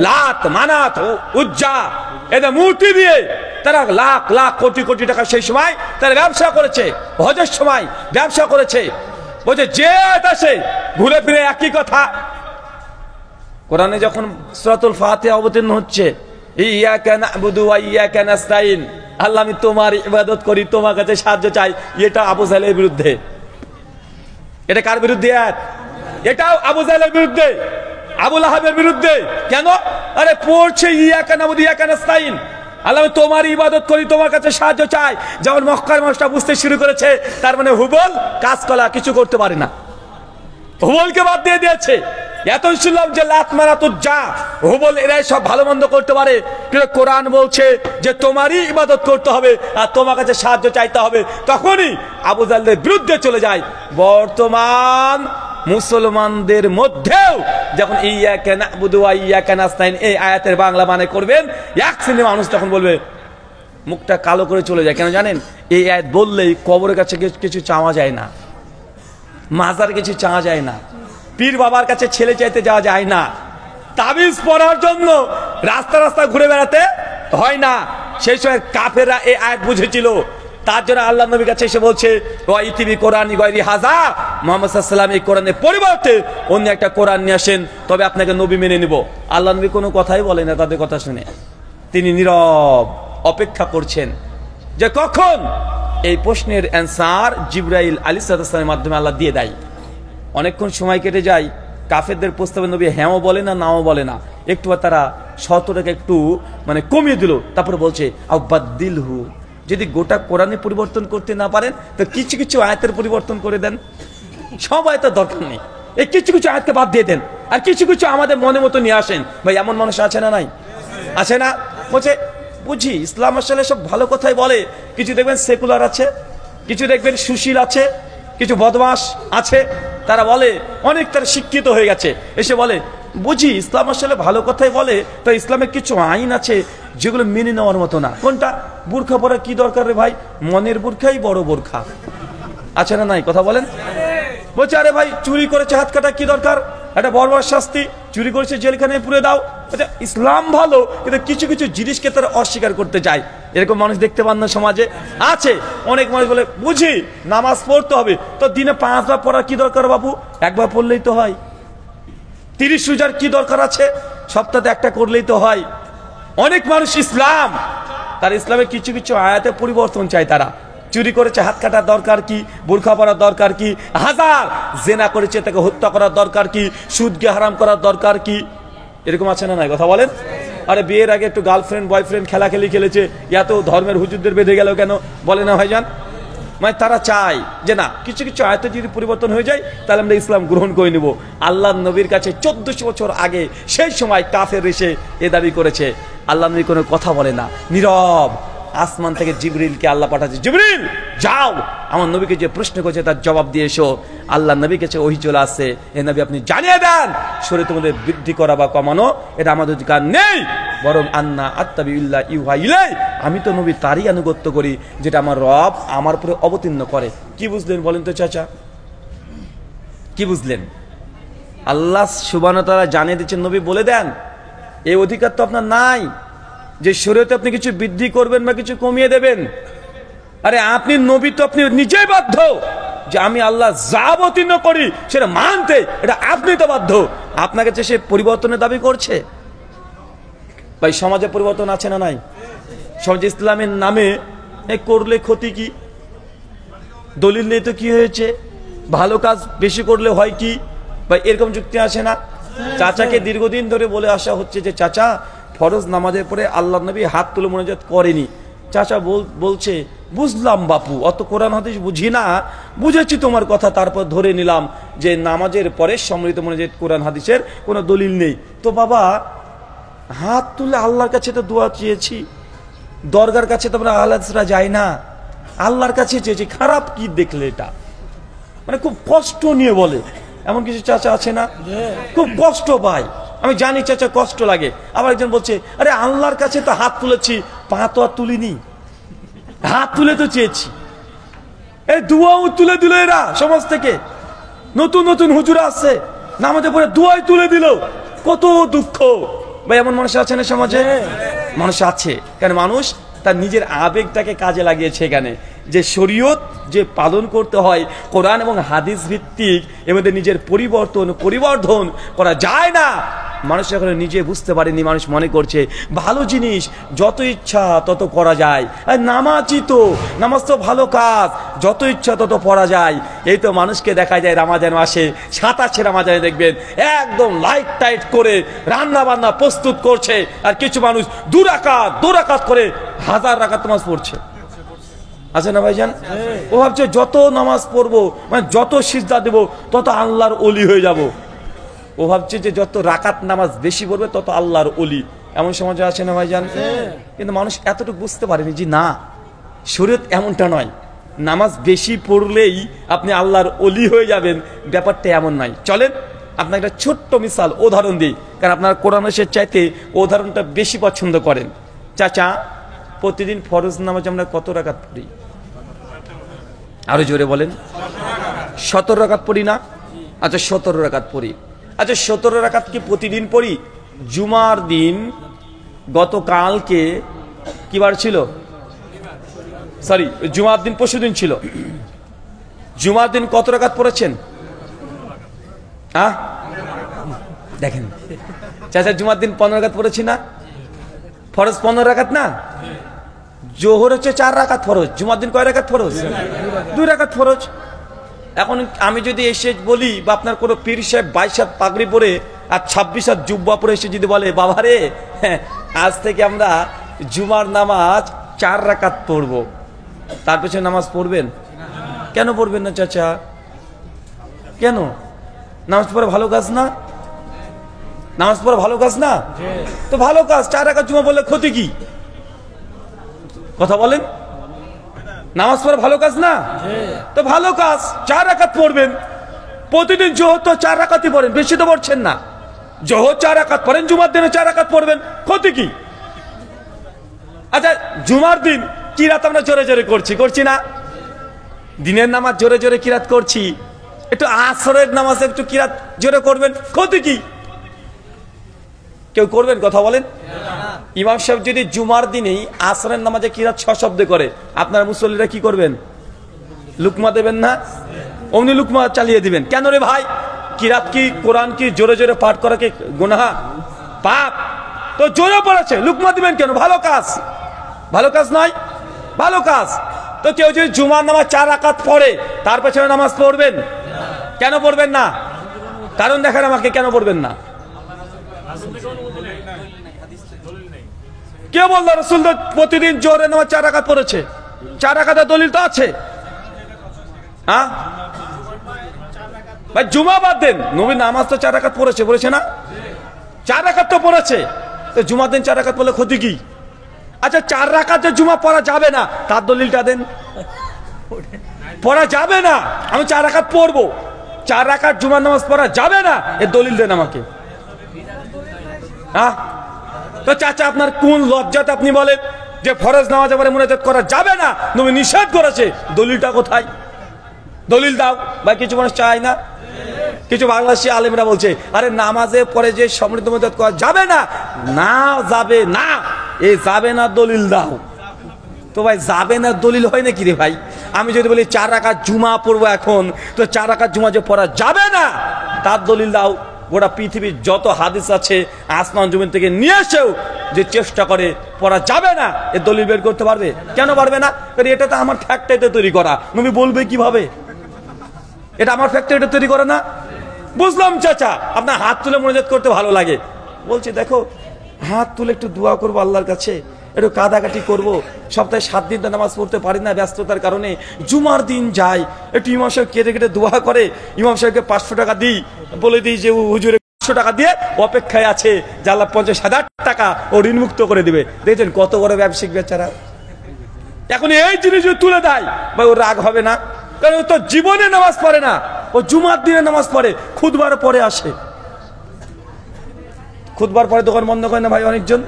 লাত, মানাত, উজ্জা, এদের মূর্তি দিয়ে তারা লাখ লাখ কোটি কোটি টাকা সেই সময় তারা ব্যবসা করেছে, হজের সময় ব্যবসা করেছে। বলছে যে আয়াত আসে ঘুরে ফিরে একই কথা। কোরআনে যখন সূরাতুল ফাতিহা অবতীর্ণ হচ্ছে, ইয়াকা না'বুদু ওয়া ইয়াকা নাস্তাইন, আল্লাহ আমি তোমার ইবাদত করি, তোমার কাছে সাহায্য চাই, এটা আবু জাহেলের বিরুদ্ধে। এটা কার বিরুদ্ধে আয়াত? এটাও আবু জাহেলের বিরুদ্ধে, আবু লাহাবের বিরুদ্ধে। কেন? আরে পড়ছে ইয়াকা না'বুদু ওয়া ইয়াকা নাস্তাইন, আল্লাহ আমি তোমার ইবাদত করি, তোমার কাছে সাহায্য চাই। যখন মক্কার মানুষটা বুঝতে শুরু করেছে তার মানে হুবল কাজ কলা কিছু করতে পারে না, হুবলকে বাদ দিয়ে দিয়েছে। এত শুনলাম যে লাত মানাত উজ্জা, হুবল এরাই সব ভালো মন্দ করতে পারে, কিন্তু কোরআন বলছে যে তোমারই ইবাদত করতে হবে আর তোমার কাছে সাহায্য চাইতে হবে। তখনই আবু জাহেলের বিরুদ্ধে চলে যায়। বর্তমান মুসলমানদের মধ্যেও যখন ইয়াকা না'বুদু ওয়া ইয়াকা নাস্তাইন এই আয়াতের বাংলা মানে করবেন, এক শ্রেণী মানুষ তখন বলবে, মুখটা কালো করে চলে যায়। কেন জানেন? এই আয়াত বললেই কবরের কাছে কিছু চাওয়া যায় না, মাজার কিছু চাওয়া যায় না, পীর বাবার কাছে ছেলে চাইতে যাওয়া যায় না, তাবিজ পড়ার জন্য রাস্তা রাস্তা ঘুরে বেড়াতে হয় না। সেই সময় কাফেররা এই আয়াত বুঝেছিল। তার জন্য আল্লাহ নবীর কাছে এসে বলছে, ওয়া ইতিবি কোরআনি গয়রি হাজা, মুহাম্মদ সাল্লাল্লাহু আলাইহি ওয়াসাল্লাম এই কোরআনের পরিবর্তে অন্য একটা কোরআন নিয়ে আসেন, তবে আপনাকে নবী মেনে নিব। আল্লাহ নবী কোনো কথাই বলেন না তাদের কথা শুনে। তিনি নীরব অপেক্ষা করছেন যে কখন এই প্রশ্নের অ্যান্সার জিবরাইল আলাইহিস সালামের মাধ্যমে আল্লাহ দিয়ে দেয়। অনেকক্ষণ সময় কেটে যায়, কাফেরদের প্রস্তাবে নবী হ্যাঁও বলে না, নাও বলে না, একটু তারা শর্তটাকে একটু মানে কমিয়ে দিল। তারপরে বলছে আবাদ্দিলহু, যদি গোটা কোরআনে পরিবর্তন করতে না পারেন তো কিছু কিছু আয়াতের পরিবর্তন করে দেন, সব আয়াতের দরকার নেই, এই কিছু কিছু আয়াতকে বাদ দিয়ে দেন, আর কিছু কিছু আমাদের মনে মতো নিয়ে আসেন। ভাই এমন মানুষ আছে না? নাই আছে না? বলছে বুঝি ইসলাম আসলে সব ভালো কথাই বলে, কিছু দেখবেন সেকুলার আছে, কিছু দেখবেন সুশীল আছে, কিছু বদমাস আছে, তারা বলে অনেক তারা শিক্ষিত হয়ে গেছে, এসে বলে বুঝি ইসলাম আসলে ভালো কথাই বলে, তো ইসলামের কিছু আইন আছে যেগুলো মেনে নেওয়ার মতো না। কোনটা? বোরখা পরা কি দরকার রে ভাই, মনের বোরখাই বড় বোরখা। আছে না নাই কথা বলেন? বলছে আরে ভাই চুরি করেছে হাত কাটা কি দরকার, একটা বড় বড় শাস্তি, চুরি করেছে জেলখানায় পুরে দাও। আচ্ছা ইসলাম ভালো, কিন্তু কিছু কিছু জিনিসকে তারা অস্বীকার করতে চায়। এরকম মানুষ দেখতে পান না সমাজে? আছে অনেক মানুষ বলে বুঝি নামাজ পড়তে হবে, তো দিনে 5 বার পড়া কি দরকার বাবু, একবার পড়লেই তো হয়। 30 রোজার কি দরকার আছে, সপ্তাহে একটা করলেই তো হয়। অনেক মানুষ ইসলাম, তার ইসলামে কিছু কিছু আয়াতে পরিবর্তন চায়। তারা চুরি করেছে হাত কাটার দরকার কি, বোরখা পরার দরকার কি, হাজার জেনা করেছে তাকে হত্যা করার দরকার কি, সুদকে হারাম করার দরকার কি, এরকম আছে না নাই কথা বলেন? আরে বিয়ের আগে একটু গার্লফ্রেন্ড বয়ফ্রেন্ড খেলাখেলি খেলেছে, এত ধর্মের হুজুরদের বেঁধে গেল কেন, বলে না ভাইজান? মানে তারা চায় যে না কিছু কিছু আয়াতে যদি পরিবর্তন হয়ে যায় তাহলে আমরা ইসলাম গ্রহণ করে নেব। আল্লাহ নবীর কাছে 1400 বছর আগে সেই সময় কাফের এসে এ দাবি করেছে। আল্লাহ নবী কোনো কথা বলে না, নীরব। আসমান থেকে জিবরিলকে আল্লাহ পাঠাচ্ছে, জিবরিল যাও আমার নবীকে যে প্রশ্ন করেছে তার জবাব দিয়ে এসো। আল্লাহ নবীর কাছে ওহী চলে আসছে, এ নবী আপনি জানিয়ে দেন শরীয়ত মধ্যে বৃদ্ধি করা বা কমানো এটা আমাদের অধিকার নেই, বরং আন্না আত্তাবিউল্লাহ ইউহা ইলাই, আমি তো নবী তারই আনুগত্য করি যেটা আমার রব আমার উপরে অবতীর্ণ করে। কি বুঝলেন বলেন তো চাচা, কি বুঝলেন? আল্লাহ সুবহানাহু ওয়া তাআলা জানিয়ে দিচ্ছেন, নবী বলে দেন, এই অধিকার তো আপনার নাই যে শরীয়তে আপনি কিছু বৃদ্ধি করবেন বা কিছু কমিয়ে দেবেন। আরে আপনি নবী তো আপনি নিজেই বাধ্য যে আমি আল্লাহ যা অবতীর্ণ করি সেটা মানতে, এটা আপনি তো বাধ্য। আপনার কাছে সে পরিবর্তনের দাবি করছে? ভাই সমাজে পরিবর্তন আছে না নাই? সমাজে ইসলামের নামে করলে ক্ষতি কি? দলিল নেই তো কি হয়েছে? ভালো কাজ বেশি করলে হয় কি? ভাই এরকম যুক্তি আসে না? চাচাকে দীর্ঘদিন ধরে বলে আসা হচ্ছে যে চাচা ফরজ নামাজের পরে আল্লাহ নবী হাত তুলে মোনাজাত করেনি। চাচা বলছে বুঝলাম বাপু, অত কোরআন হাদিস বুঝি না, বুঝেছি তোমার কথা, তারপর ধরে নিলাম যে নামাজের পরে সম্মিলিত মোনাজাত কোরআন হাদিসের কোনো দলিল নেই। তো বাবা হাত তুলে আল্লাহর কাছে তো দোয়া চেয়েছি, দরগার কাছে তো আমরা আল্লাহরা যাই না, আল্লাহর কাছে চেয়েছি, খারাপ কি দেখলে? এটা মানে খুব কষ্ট নিয়ে বলে, এমন কিছু চাচা আছে না? খুব কষ্ট পায়, আমি জানি চাচা কষ্ট লাগে। আবার একজন বলছে আরে আল্লাহর কাছে তো হাত তুলেছি, পা তো আর তুলিনি, হাত তুলে তো চেয়েছি। এই দুয়াও তুলে দিল এরা সমাজ থেকে, নতুন নতুন হুজুরা আসছে নামাজে পরে দুয়াই তুলে দিল, কত দুঃখ। ভাই এমন মানুষ আছে না সমাজে? মানুষ আছে, কেন মানুষ তার নিজের আবেগটাকে কাজে লাগিয়েছে এখানে, যে শরীয়ত যে পালন করতে হয় কোরআন এবং হাদিস ভিত্তিক, এর মধ্যে নিজের পরিবর্ধন করা যায় না। মানুষ এখন নিজে বুঝতে পারেনি, মানুষ মনে করছে ভালো জিনিস যত ইচ্ছা তত করা যায়, আর নামাজই তো, নামাজ তো ভালো কাজ, যত ইচ্ছা তত পড়া যায়। এই তো মানুষকে দেখা যায় রমজান মাসে 27 রমজানে দেখবেন একদম লাইট টাইট করে রান্না বান্না প্রস্তুত করছে, আর কিছু মানুষ 2 রাকাত করে 1000 রাকাত নামাজ পড়ছে। আছে না ভাইজান? ও ভাবছে যত নামাজ পড়বো, মানে যত সিজদা দেব তত আল্লাহর ওলি হয়ে যাব। ও ভাবছে যে যত রাকাত নামাজ বেশি পড়বে তত আল্লাহর ওলি। এমন সমাজে আছে না ভাইজান? কিন্তু মানুষ এতটুকু বুঝতে পারেনি যে না, শরীয়ত এমনটা নয়, নামাজ বেশি পড়লেই আপনি আল্লাহর ওলি হয়ে যাবেন, ব্যাপারটা এমন নয়। চলেন আপনার একটা ছোট্ট মিসাল উদাহরণ দিই, কারণ আপনার কোরআন হাদিসের চাইতে উদাহরণটা বেশি পছন্দ করেন। চাচা প্রতিদিন ফরজ নামাজ আমরা কত রাকাত পড়ি? আরো জোরে বলেন। 17 রাকাত পড়ি না? আচ্ছা 17 রাকাত পড়ি। আচ্ছা 17 রাকাত কি প্রতিদিন পড়ি? জুমার দিন গতকালকে কি বার ছিল? সরি, জুমার দিন পরশুদিন ছিল। জুমার দিন কত রাকাত পড়েছেন? হ্যাঁ দেখেন চাচা, জুমার দিন 15 রাকাত পড়েছি না? ফরজ 15 রাকাত না? জোহর হচ্ছে 4 রাকাত ফরজ, জুমার দিন কয় রাকাত ফরজ? 2 রাকাত ফরজ। এখন আমি যদি এসে বলি, বা আপনার কোনো পীর সাহেব 22 হাত পাগড়ি পরে আর 26 হাত জুব্বা পরে এসে যদি বলে বাবা রে আজ থেকে আমরা জুমার নামাজ 4 রাকাত পড়বো, তার পেছনে নামাজ পড়বেন? কেন পড়বেন না চাচা? কেন? নামাজ পড়া ভালো কাজ না? নামাজ পড়া ভালো কাজ না? তো ভালো কাজ, 4 রাকাত জুমা বললে ক্ষতি কি? কথা বলেন। নামাজ পড়া ভালো কাজ না? তো ভালো কাজ, 4 রাকাত পড়বেন। প্রতিদিন জোহর তো 4 রাকাতই পড়েন, বেশি তো পড়ছেন না। জোহর 4 রাকাত পড়েন, জুমার দিনে 4 রাকাত পড়বেন, ক্ষতি কি? আচ্ছা জুমার দিন কিরাত আমরা জোরে জোরে করছি না? দিনের নামাজ জোরে জোরে কিরাত করছি, একটু আসরের নামাজ একটু কিরাত জোরে করবেন, ক্ষতি কি? কেউ করবেন? কথা বলেন। ইমাম সাহেব যদি জুমার দিনেই আসরের নামাজে কিরাত 6 শব্দে করে, আপনারা মুসল্লিরা কি করবেন? লুকমা দেবেন না? অমনি লুকমা চালিয়ে দিবেন। কেন রে ভাই? কিরাত কি, কোরআন কি জোরে জোরে পাঠ করা কি গুনাহ, পাপ? তো জোরে পড়েছে, লুকমা দিবেন কেন? ভালো কাজ, ভালো কাজ নয়? ভালো কাজ। তো কেউ যদি জুমার নামাজ 4 রাকাত পড়ে, তার পেছনে নামাজ পড়বেন? কেন পড়বেন না? কারণ দেখেন আমাকে, কেন পড়বেন না? কে বলল রাসূল প্রতিদিন জোহরের নামাজ 4 রাকাত পড়েছে? 4 রাকাতের দলিল তো আছে। হ্যাঁ ভাই, জুমা বাদ দেন, নবী নামাজ তো 4 রাকাত পড়েছে না? 4 রাকাত তো পড়েছে, তো জুমার দিন 4 রাকাত পড়লে ক্ষতি কি? আচ্ছা 4 রাকাতে জুমা পড়া যাবে না, তার দলিলটা দেন। পড়া যাবে না, আমি 4 রাকাত পড়বো, 4 রাকাত জুমার নামাজ পড়া যাবে না, এর দলিল দেন আমাকে। হ্যাঁ তো চাচা আপনার কোন লজ্জাতে আপনি বলেন যে ফরজ নামাজে পরে মুনাজাত করা যাবে না, নবী নিষেধ করেছে? দলিলটা কোথায়? দলিল দাও ভাই। কিছু মানুষ চায় না, কিছু বাংলাদেশি আলেমরা বলছে আরে নামাজে পরে যে সমৃদ্ধ মুনাজাত করা যাবে না, না যাবে না, এই যাবে না দলিল দাও। তো ভাই যাবে না দলিল হয় নাকি রে ভাই? আমি যদি বলি 4 রাকাত জুমা পড়বো এখন, তো 4 রাকাত জুমা যে পড়া যাবে না তার দলিল দাও। গোটা পৃথিবীর যত হাদিস আছে আসমান জমিন থেকে নিয়ে এসেও যে চেষ্টা করে পড়া যাবে না, এর দলিল বের করতে পারবে? কেন পারবে না? কারণ এটা তো আমার ফ্যাক্টরিতে তৈরি করা। নবী বলবে কিভাবে এটা আমার ফ্যাক্টরিতে তৈরি করে না? বুঝলাম চাচা আপনার হাত তুলে মুনাজাত করতে ভালো লাগে, বলছি দেখো হাত তুলে একটু দোয়া করবো আল্লাহর কাছে, একটু কাদাকাটি করবো, সপ্তাহে 7 দিন তো নামাজ পড়তে পারি না ব্যস্ততার কারণে, জুমার দিন যাই একটু ইমাম সাহেব কেটে কেটে দোয়া করে, ইমাম সাহেবকে 500 টাকা দিই, বলে দিই যে হুজুরে 500 টাকা দিয়ে অপেক্ষায় আছে যে আল্লাহ 50,000 টাকা ও ঋণমুক্ত করে দিবে। দেখছেন কত বড় ব্যবসায়িক বেচারা। এখন এই জিনিস তুলে দেয় ভাই, ওর রাগ হবে না? কারণ ও তো জীবনে নামাজ পড়ে না, ও জুমার দিনে নামাজ পড়ে, খুতবার পরে আসে। খুতবার পরে দোকান বন্ধ করে না ভাই অনেকজন,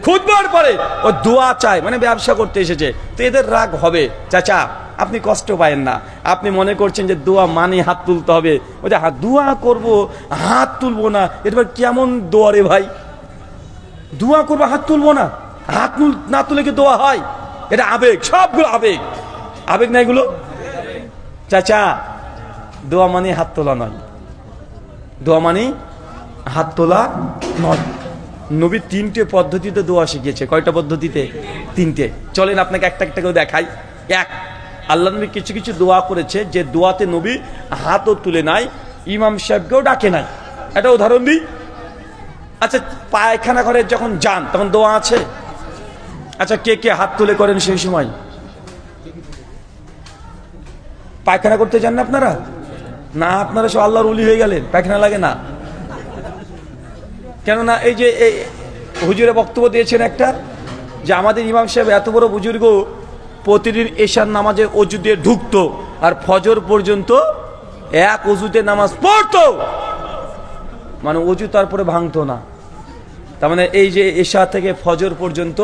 খুতবার পরে ও দোয়া চায়, মানে ব্যবসা করতে এসেছে। তো এদের রাগ হবে। চাচা আপনি কষ্ট পায়েন না, আপনি মনে করছেন যে দোয়া মানে হাত তুলতে হবে, ওই যে দোয়া করবো হাত তুলবো না, এটা কেমন দোয়া রে ভাই? দোয়া করবো হাত তুলবো না, হাত না তুলে কি দোয়া হয়? এটা আবেগ, সবগুলো আবেগ। আবেগ না এগুলো? চাচা দোয়া মানে হাত তোলা নয়, দোয়া মানে হাত তোলা নয়। নবী 3টে পদ্ধতিতে দোয়া শিখিয়েছে। কয়টা পদ্ধতিতে? 3টে। চলেন আপনাকে একটা একটা করে দেখাই। এক, আল্লাহ নবী কিছু কিছু দোয়া করেছে যে দোয়াতে নবী হাতও তুলে নাই, ইমাম সাহেবকেও ডাকে নাই। একটা উদাহরণ দিই। আচ্ছা পায়খানা ঘরে যখন যান তখন দোয়া আছে? আচ্ছা কে কে হাত তুলে করেন সেই সময়? পায়খানা করতে যান না আপনারা? না, আপনারা সব আল্লাহর ওলি হয়ে গেলেন, পায়খানা লাগে না। কেননা এই যে হুজুরে বক্তব্য দিয়েছেন একটা, যে আমাদের ইমাম সাহেব এত বড় বুজুর্গ, প্রতিদিন এশার নামাজে অজু দিয়ে ঢুকতো আর ফজর পর্যন্ত এক অজুতে নামাজ পড়তো, মানে অজু তারপরে ভাঙতো না। তার মানে এই যে এশা থেকে ফজর পর্যন্ত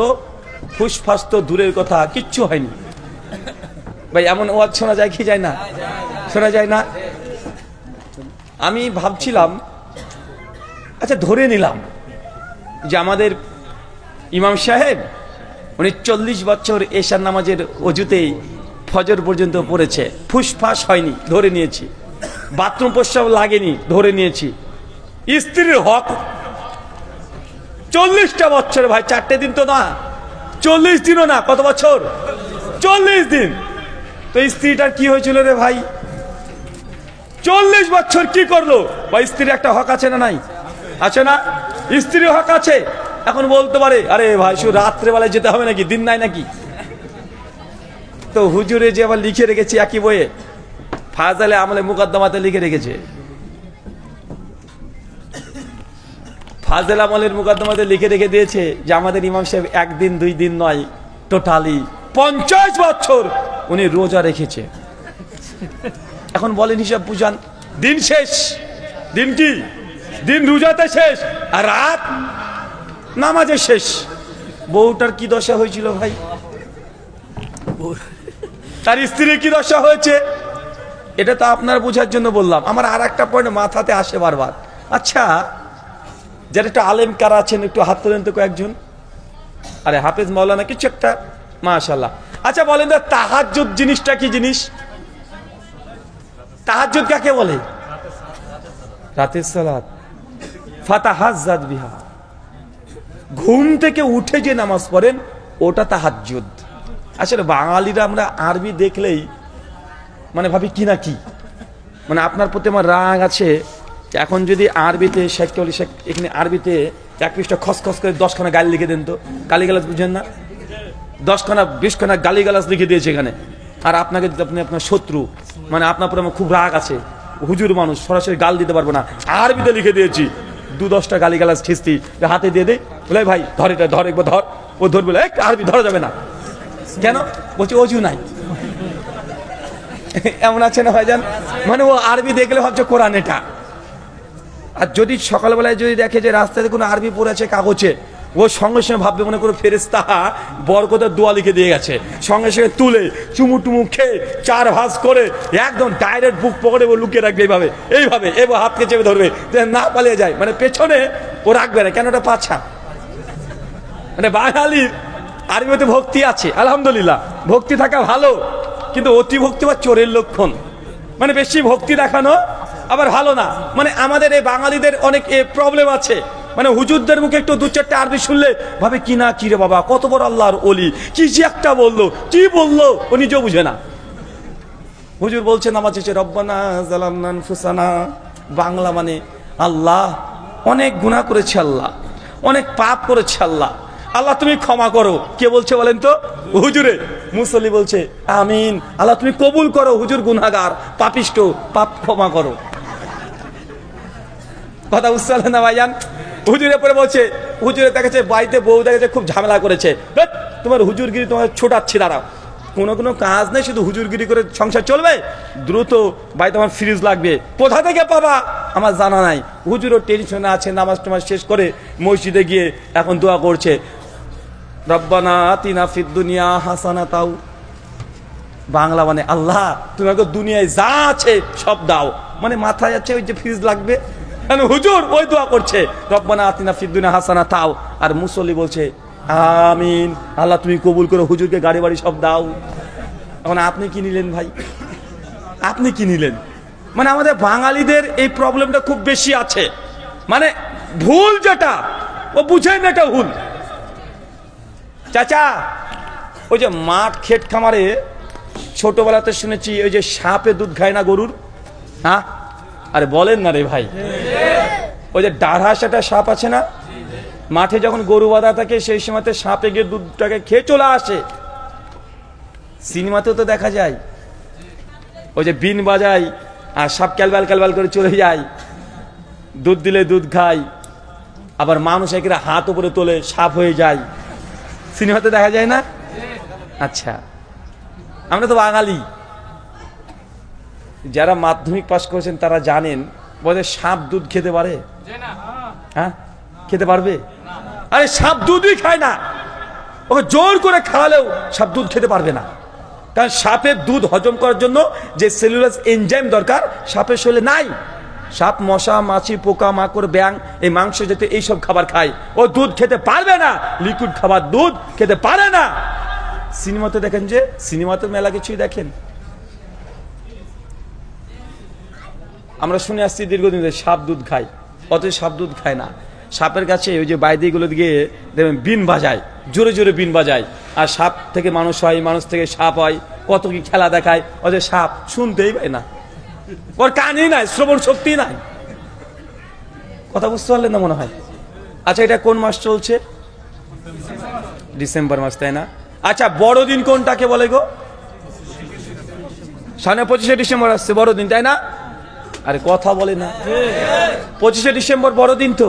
ফুসফাস তো দূরের কথা, কিচ্ছু হয়নি। ভাই এমন ওয়াজ শোনা যায় কি যায় না? শোনা যায় না? আমি ভাবছিলাম, আচ্ছা ধরে নিলাম যে আমাদের ইমাম সাহেব উনি 40 বছর এশার নামাজের অজুতেই ফজর পর্যন্ত পড়েছে, ফুসফাস হয়নি, ধরে নিয়েছি। বাথরুম প্রস্রাব লাগেনি, ধরে নিয়েছি। স্ত্রীর হক 40টা বছর ভাই, 4টে দিন তো না, 40 দিনও না। কত বছর? 40 দিন। তো স্ত্রীটার কি হয়েছিল রে ভাই? 40 বছর কি করলো? বা স্ত্রীর একটা হক আছে না নাই? আছে না? স্ত্রীর হক আছে। এখন বলতে পারে আরে ভাই শুধু রাত্রেবেলায় যেতে হবে নাকি, দিন নাই নাকি? তো হুজুরে যে আবার লিখে রেখেছি একই বইয়ে, ফাজালে আমলে মুকদ্দমাতে লিখে রেখেছে, ফাজেল আমলের মুকদ্দমাতে লিখে রেখে দিয়েছে যে আমাদের ইমাম সাহেব 1 দিন 2 দিন নয়, টোটালি 50 বছর উনি রোজা রেখেছে। এখন বলেন হিসাব বুঝান, দিন শেষ, দিন কি? দিন রোজাতে শেষ আর রাত নামাজে শেষ। বউটার কি দশা হয়েছিল ভাই? তার স্ত্রীর কি দশা হয়েছে? এটা তো আপনার বোঝার জন্য বললাম। আমার আর একটা পয়েন্ট মাথাতে আসে বারবার। আচ্ছা যারা একটু আলেম কারা আছেন একটু হাত তোলেন তো কয়েকজন। আরে হাফেজ মাওলানা কিছু একটা, মাশাআল্লাহ। আচ্ছা বলেন তো তাহাজ্জুদ জিনিসটা কি জিনিস? তাহাজ্জুদ কাকে বলে? রাতের সালাত। ফাতাহাজ্জাদ বিহা, ঘুম থেকে উঠে যে নামাজ পড়েন ওটা তাহাজ্জুদ। আসলে বাঙালিরা আমরা আরবি দেখলেই মানে ভাবি কি না কি, মানে আপনার প্রতি আমার রাগ আছে। এখন যদি আরবিতে শেখ এখানে আরবিতে 1 পৃষ্ঠা খসখস করে 10খানা গালি লিখে দেন তো, গালিগালাজ বুঝেন না? 10খানা 20খানা গালিগালাজ লিখে দিয়েছে এখানে। আর আপনাকে আপনি আপনার শত্রু, মানে আপনার পরে আমার খুব রাগ আছে, হুজুর মানুষ, সরাসরি গাল দিতে পারবো না, আরবিতে লিখে দিয়েছি 2-10টা গালিগালাজ খিস্তি হাতে দিয়ে দেয়, বলে ভাই ধর এটা, ধর একবার ধর। ও ধর বলে আরবি ধরা যাবে না কেন? বলছি অজু নাই। এমন আছে না ভাইজান? মানে ও আরবি দেখলে ভাবছে কোরআন এটা। আর যদি সকালবেলায় যদি দেখে যে রাস্তাতে কোনো আরবি পড়ে আছে কাগজে, ও সঙ্গে সঙ্গে ভাববে মনে করে ফেরেশতা বরকতের দোয়া লিখে দিয়ে গেছে, সঙ্গে সঙ্গে তুলে চুমু টুমু খেয়ে 4 ভাঁজ করে একদম ডাইরেক্ট বুক পকেটে ও লুকিয়ে রাখবে এইভাবে এইভাবে, এবার হাতকে চেপে ধরবে না পালিয়ে যায়, মানে পেছনে ও রাখবে না, কেন ওটা পাছা। মানে বাঙালির আরবিতে ভক্তি আছে, আলহামদুলিল্লাহ, ভক্তি থাকা ভালো, কিন্তু অতি ভক্তি বা চোরের লক্ষণ। মানে বেশি ভক্তি দেখানো আবার ভালো না। মানে আমাদের এই বাঙালিদের অনেক প্রবলেম আছে, মানে হুজুরদের মুখে একটু 2-4টা আরবি শুনলে ভাবে কি না কি রে বাবা, কত বড় আল্লাহর ওলি, কি যে একটা বললো, কি বললো ও নিজেও বুঝে না। হুজুর বলছে নামাজ শেষে রব্বানা জালামনা আনফুসানা, বাংলা মানে আল্লাহ অনেক গুনাহ করেছে, আল্লাহ অনেক পাপ করেছে, আল্লাহ আল্লাহ তুমি ক্ষমা করো। কে বলছে বলেন তো? হুজুরে। মুসল্লি বলছে আমিন, আল্লাহ তুমি কবুল করো, হুজুর গুনাহগার পাপিষ্ট, পাপ ক্ষমা করো। কথা বুঝতে না ভাইজান? হুজুরের পরে বলছে, হুজুরে দেখেছে বাড়িতে বউ দেখেছে খুব ঝামেলা করেছে, তোমার হুজুরগিরি তোমার ছোটাচ্ছি, দাঁড়াও, কোনো কাজ নেই, শুধু হুজুরগিরি করে সংসার চলবে, দ্রুত বাড়িতে আমার ফ্রিজ লাগবে, কোথা থেকে পাবা আমার জানা নাই। হুজুরও টেনশনে আছে, নামাজ টামাজ শেষ করে মসজিদে গিয়ে এখন দোয়া করছে, রব্বানা আতিনা ফিদ দুনিয়া হাসানাতাও, বাংলা মানে আল্লাহ তুমি আমাকে দুনিয়ায় যা আছে সব দাও, মানে মাথায় আছে ওই যে ফ্রিজ লাগবে, হুজুর ওই দোয়া করছে রব্বানা আতিনা ফিদ দুনিয়া হাসানাতাও, আর মুসল্লি বলছে আমিন, আল্লাহ তুমি কবুল করো, হুজুরকে গাড়ি বাড়ি সব দাও। এখন আপনি কি নিলেন ভাই? আপনি কি নিলেন? মানে আমাদের বাঙালিদের এই প্রবলেমটা খুব বেশি আছে, মানে ভুল যেটা ও বুঝেন না এটা ভুল। চাচা ওই যে মাঠ ক্ষেত খামারে ছোটবেলাতে শুনেছি ওই যে সাপে দুধ খায় না গরুর, হ্যাঁ? আরে বলেন না রে ভাই, ওই যে ডাঢ়াস একটা সাপ আছে না, মাঠে যখন গরু বাঁধা থাকে সেই সময়তে সাপে গিয়ে দুধটাকে খেয়ে চলে আসে। সিনেমাতেও তো দেখা যায়, ওই যে বিন বাজায় আর সাপ ক্যালবাল ক্যালবাল করে চলে যায়, দুধ দিলে দুধ খায়, আবার মানুষ একেরা হাত উপরে তোলে সাপ হয়ে যায়, সিনেমাতে দেখা যায় না? আচ্ছা, আমরা তো বাঙালি, যারা মাধ্যমিক পাস করেছেন তারা জানেন বলে সাপ দুধ খেতে পারে? হ্যাঁ, খেতে পারবে? আরে সাপ দুধই খায় না, ওকে জোর করে খাওয়ালেও সাপ দুধ খেতে পারবে না, কারণ সাপের দুধ হজম করার জন্য যে সেলুলাস এনজাইম দরকার সাপের শরীরে নাই। সাপ মশা মাছি পোকা মাকড় ব্যাং এই মাংস জাতীয় এইসব খাবার খায়, ও দুধ খেতে পারবে না, লিকুইড খাবার দুধ খেতে পারে না। সিনেমাতে দেখেন, যে সিনেমাতে মেলা কিছুই দেখেন, আমরা শুনে আসছি দীর্ঘদিন সাপ দুধ খায়, অথচ সাপ দুধ খায় না। সাপের কাছে ওই যে বাইদিগুলো দিকে দেখবেন বিন বাজায়, জোরে জোরে বিন বাজায়, আর সাপ থেকে মানুষ হয়, মানুষ থেকে সাপ হয়, কত কি খেলা দেখায়, অথচ সাপ শুনতেই পায় না, ওর কানই নাই, শ্রবণ শক্তি নাই। কথা বুঝতে পারলেন না মনে হয়? আচ্ছা, এটা কোন মাস চলছে? ডিসেম্বর মাস, তাই না? আচ্ছা, বড়দিন কোনটাকে বলে গো? সামনে 25শে ডিসেম্বর আসছে, বড়দিন, তাই না? আরে কথা বলে না, 25শে ডিসেম্বর বড়দিন তো।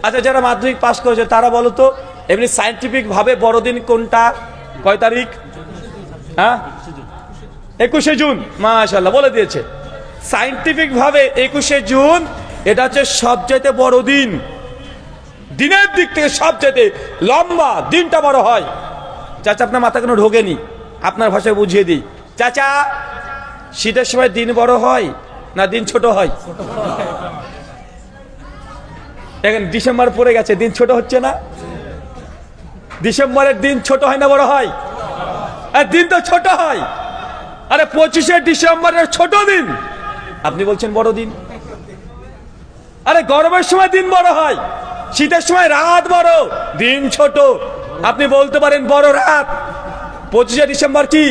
আচ্ছা, যারা মাধ্যমিক পাস করেছে তারা বলো তো, এমনি সায়েন্টিফিক ভাবে বড়দিন কোনটা, কয় তারিখ? হ্যাঁ, 21শে জুন। মাশাআল্লাহ, বলে দিয়েছে। সায়েন্টিফিক ভাবে 21শে জুন এটা হচ্ছে সবচাইতে বড় দিন, দিনের দিক থেকে সবচাইতে লম্বা দিনটা বড় হয়। চাচা আপনার মাথা কেন ঢোকেনি? আপনার ভাষায় বুঝিয়ে দিই। চাচা, শীতের সময় দিন বড় হয় না দিন ছোট হয়? এখন ডিসেম্বর পড়ে গেছে, দিন ছোট হচ্ছে না? ডিসেম্বরের দিন ছোট হয় না বড় হয়? দিন তো ছোট হয়। আরে 25শে ডিসেম্বরের ছোট দিন, আপনি বলছেন বড় দিন। আরে গরমের সময় দিন বড় হয়, শীতের সময় রাত বড়, দিন ছোট। আপনি বলতে পারেন বড় রাত। 25শে ডিসেম্বর কি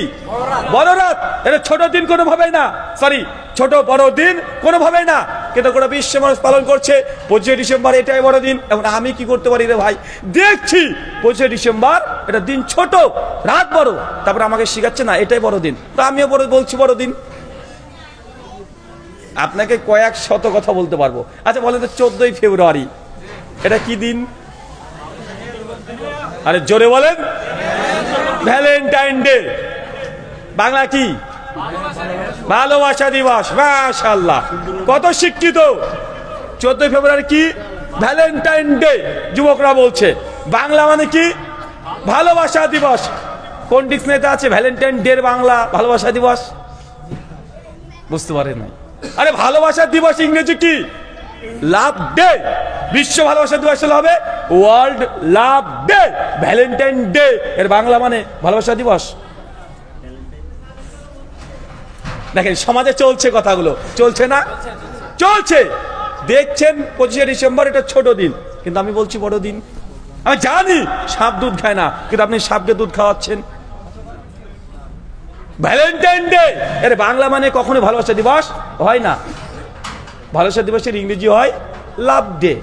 বড় রাত? এটা ছোট দিন কোনোভাবেই না, সরি, ছোট বড় দিন কোনোভাবেই না। কিন্তু গোটা বিশ্ব মানুষ পালন করছে 25শে ডিসেম্বর, এটাই বড় দিন। এখন আমি কি করতে পারি রে ভাই? দেখছি 25শে ডিসেম্বর এটা দিন ছোট, রাত বড়, তারপরে আমাকে শিখাচ্ছে না এটাই বড় দিন, তো আমিও বলছি বড় দিন। আপনাকে কয়েক শত কথা বলতে পারবো। আচ্ছা বলেন তো, 14ই ফেব্রুয়ারি এটা কি দিন? আরে জোরে বলেন। ভ্যালেন্টাইন ডে, বাংলা কি? ভালোবাসা দিবস। মাশাআল্লাহ, কত শিক্ষিত। 14ই ফেব্রুয়ারি কি? Valentine day. যুবকরা বলছে বাংলা মানে কি? ভালোবাসা দিবস। কোন ডিকশনারিতে আছে ভ্যালেন্টাইন ডে বাংলা ভালোবাসা দিবস? বুঝতে পারেন না। আরে ভালোবাসা দিবস ইংরেজি কি? লাভ ডে। বিশ্ব ভালোবাসা দিবস হবে ওয়ার্ল্ড লাভ ডে। ভ্যালেন্টাইন ডে এর বাংলা মানে ভালোবাসা দিবস। দেখেন সমাজে চলছে কথাগুলো, চলছে না? চলছে। দেখছেন 25শে ডিসেম্বর এটা ছোট দিন, কিন্তু আমি বলছি বড় দিন। আমি জানি সাপ দুধ খায় না, কিন্তু আপনি সাপকে দুধ খাওয়াচ্ছেন। ভ্যালেন্টাইন ডে এর বাংলা মানে কখনো ভালোবাসা দিবস হয় না। ভালোবাসা দিবসের ইংরেজি হয় লাভ ডে।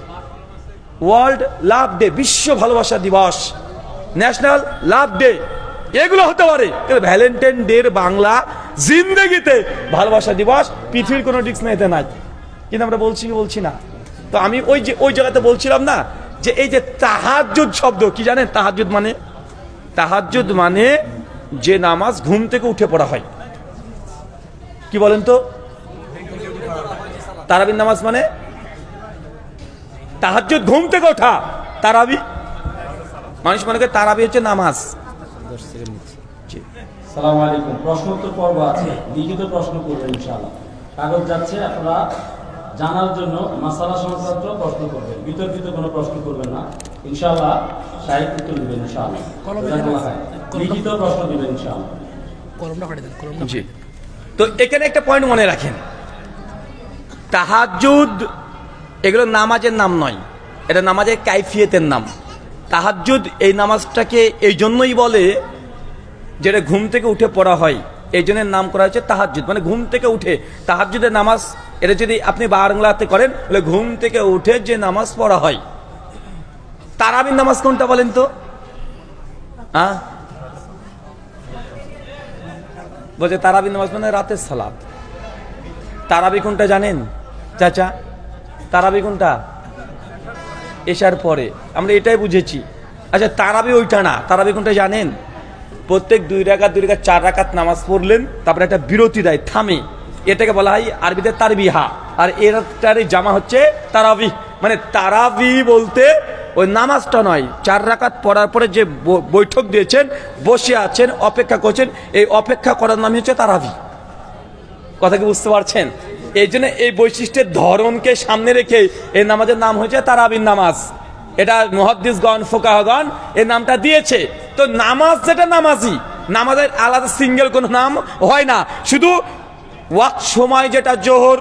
ওয়ার্ল্ড লাভ ডে, বিশ্ব ভালোবাসা দিবস, ন্যাশনাল লাভ ডে, এগুলো হতে পারে। কিন্তু ভ্যালেন্টাইন ডে এর বাংলা জিন্দেগিতে ভালোবাসা দিবস পৃথিবীর কোনো ডিকশনারিতে নাই। কিন্তু আমরা বলছি কি বলছি না? তো আমি ওই জায়গাতে বলছিলাম না যে এই যে তাহাজ্জুদ শব্দ কি জানেন? তাহাজ্জুদ মানে, তাহাজ্জুদ মানে যে নামাজ ঘুম থেকে উঠে পড়া হয়। কি বলেন তো? তারাবির নামাজ মানে তাহাজ্জুদ ঘুম থেকে ওঠা। তারাবি মানুষ মনে করে তারাবি হচ্ছে নামাজ। সালাম আলাইকুম। প্রশ্ন উত্তর পর্ব আছে, লিখিত প্রশ্ন করবেন ইনশাআল্লাহ। কাগজ যাচ্ছে, আপনারা জানার জন্য মাসালা সংক্রান্ত প্রশ্ন করবেন, বিতর্কিত কোনো প্রশ্ন করবেন না ইনশাআল্লাহ। সাহিত্য উত্তর দিবেন ইনশাআল্লাহ, লিখিত প্রশ্ন দিবেন ইনশাআল্লাহ। জি। তো এখানে একটা পয়েন্ট মনে রাখেন, তাহাজ্জুদ এগুলো নামাজের নাম নয়, এটা নামাজের কাইফিয়তের নাম। তাহাজ্জুদ এই নামাজটাকে এই জন্যই বলে যেটা ঘুম থেকে উঠে পড়া হয়, এই জন্য নাম করা হয়েছে তাহাজ্জুদ, মানে ঘুম থেকে উঠে। তাহাজ্জুদের নামাজ এটা যদি আপনি বাংলাতে করেন তাহলে ঘুম থেকে উঠে যে নামাজ পড়া হয়। তারাবির নামাজ কোনটা বলেন তো? বলছে তারাবির নামাজ মানে রাতের সালাত। তারাবি কোনটা জানেন চাচা? তারাবি কোনটা? এশার পরে। আমরা এটাই বুঝেছি। আচ্ছা তারাবি ওইটা না, তারাবি কোনটা জানেন? প্রত্যেক 2 রাকাত 4 রাকাত নামাজ পড়লেন, তারপরে একটা বিরতি দেয়, থামে, এটাকে বলা হয় আরবিতে তারবিহা। আর এটারই জামা হচ্ছে তারাবি। মানে তারাবি বলতে ওই নামাজটা নয়, 4 রাকাত পড়ার পরে যে বৈঠক দিয়েছেন, বসে আছেন, অপেক্ষা করছেন, এই অপেক্ষা করার নামই হচ্ছে তারাবি। কথা কি বুঝতে পারছেন? এই জন্য এই বৈশিষ্ট্যের ধরনকে সামনে রেখে এই নামাজের নাম হয়েছে তারাবির নামাজ। এটা মুহাদ্দিসগণ, ফুকাহাগণ এই নামটা দিয়েছে। তো নামাজ যেটা নামাজি, নামাজের আলাদা সিঙ্গেল কোনো নাম হয় না। শুধু ওয়াক্ত সময় যেটা জোহর,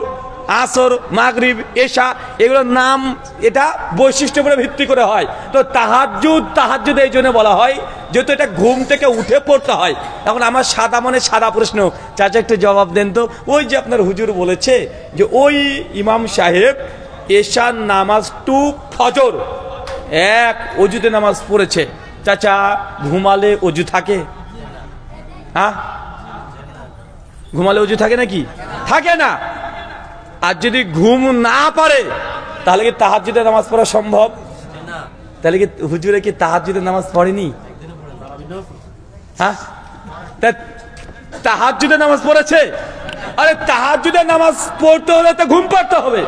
আসর, মাগরিব, এশা, এগুলোর নাম এটা বৈশিষ্ট্যের উপরে ভিত্তি করে হয়। তো তাহাজ্জুদ এই জন্য বলা হয় যেহেতু এটা ঘুম থেকে উঠে পড়তে হয়। এখন আমার সাদা মনে সাদা প্রশ্ন, চাচা একটু জবাব দেন তো। ওই যে আপনার হুজুর বলেছে যে ওই ইমাম সাহেব এশার নামাজ টু ফজর এক অজুতে নামাজ পড়েছে, চাচা ঘুমালে অজু থাকে? হ্যাঁ, ঘুমালে অজু থাকে নাকি? থাকে না। আর যদি ঘুম না পারে তাহলে কি তাহাজ্জুদের নামাজ পড়া সম্ভব? তাহলে কি হুজুরে কি তাহাজ্জুদের নামাজ পড়েনি? হ্যাঁ, তাহাজ্জুদের নামাজ পড়েছে। আরে তাহাজ্জুদের নামাজ পড়তে হলে তো ঘুম পড়তে হবে,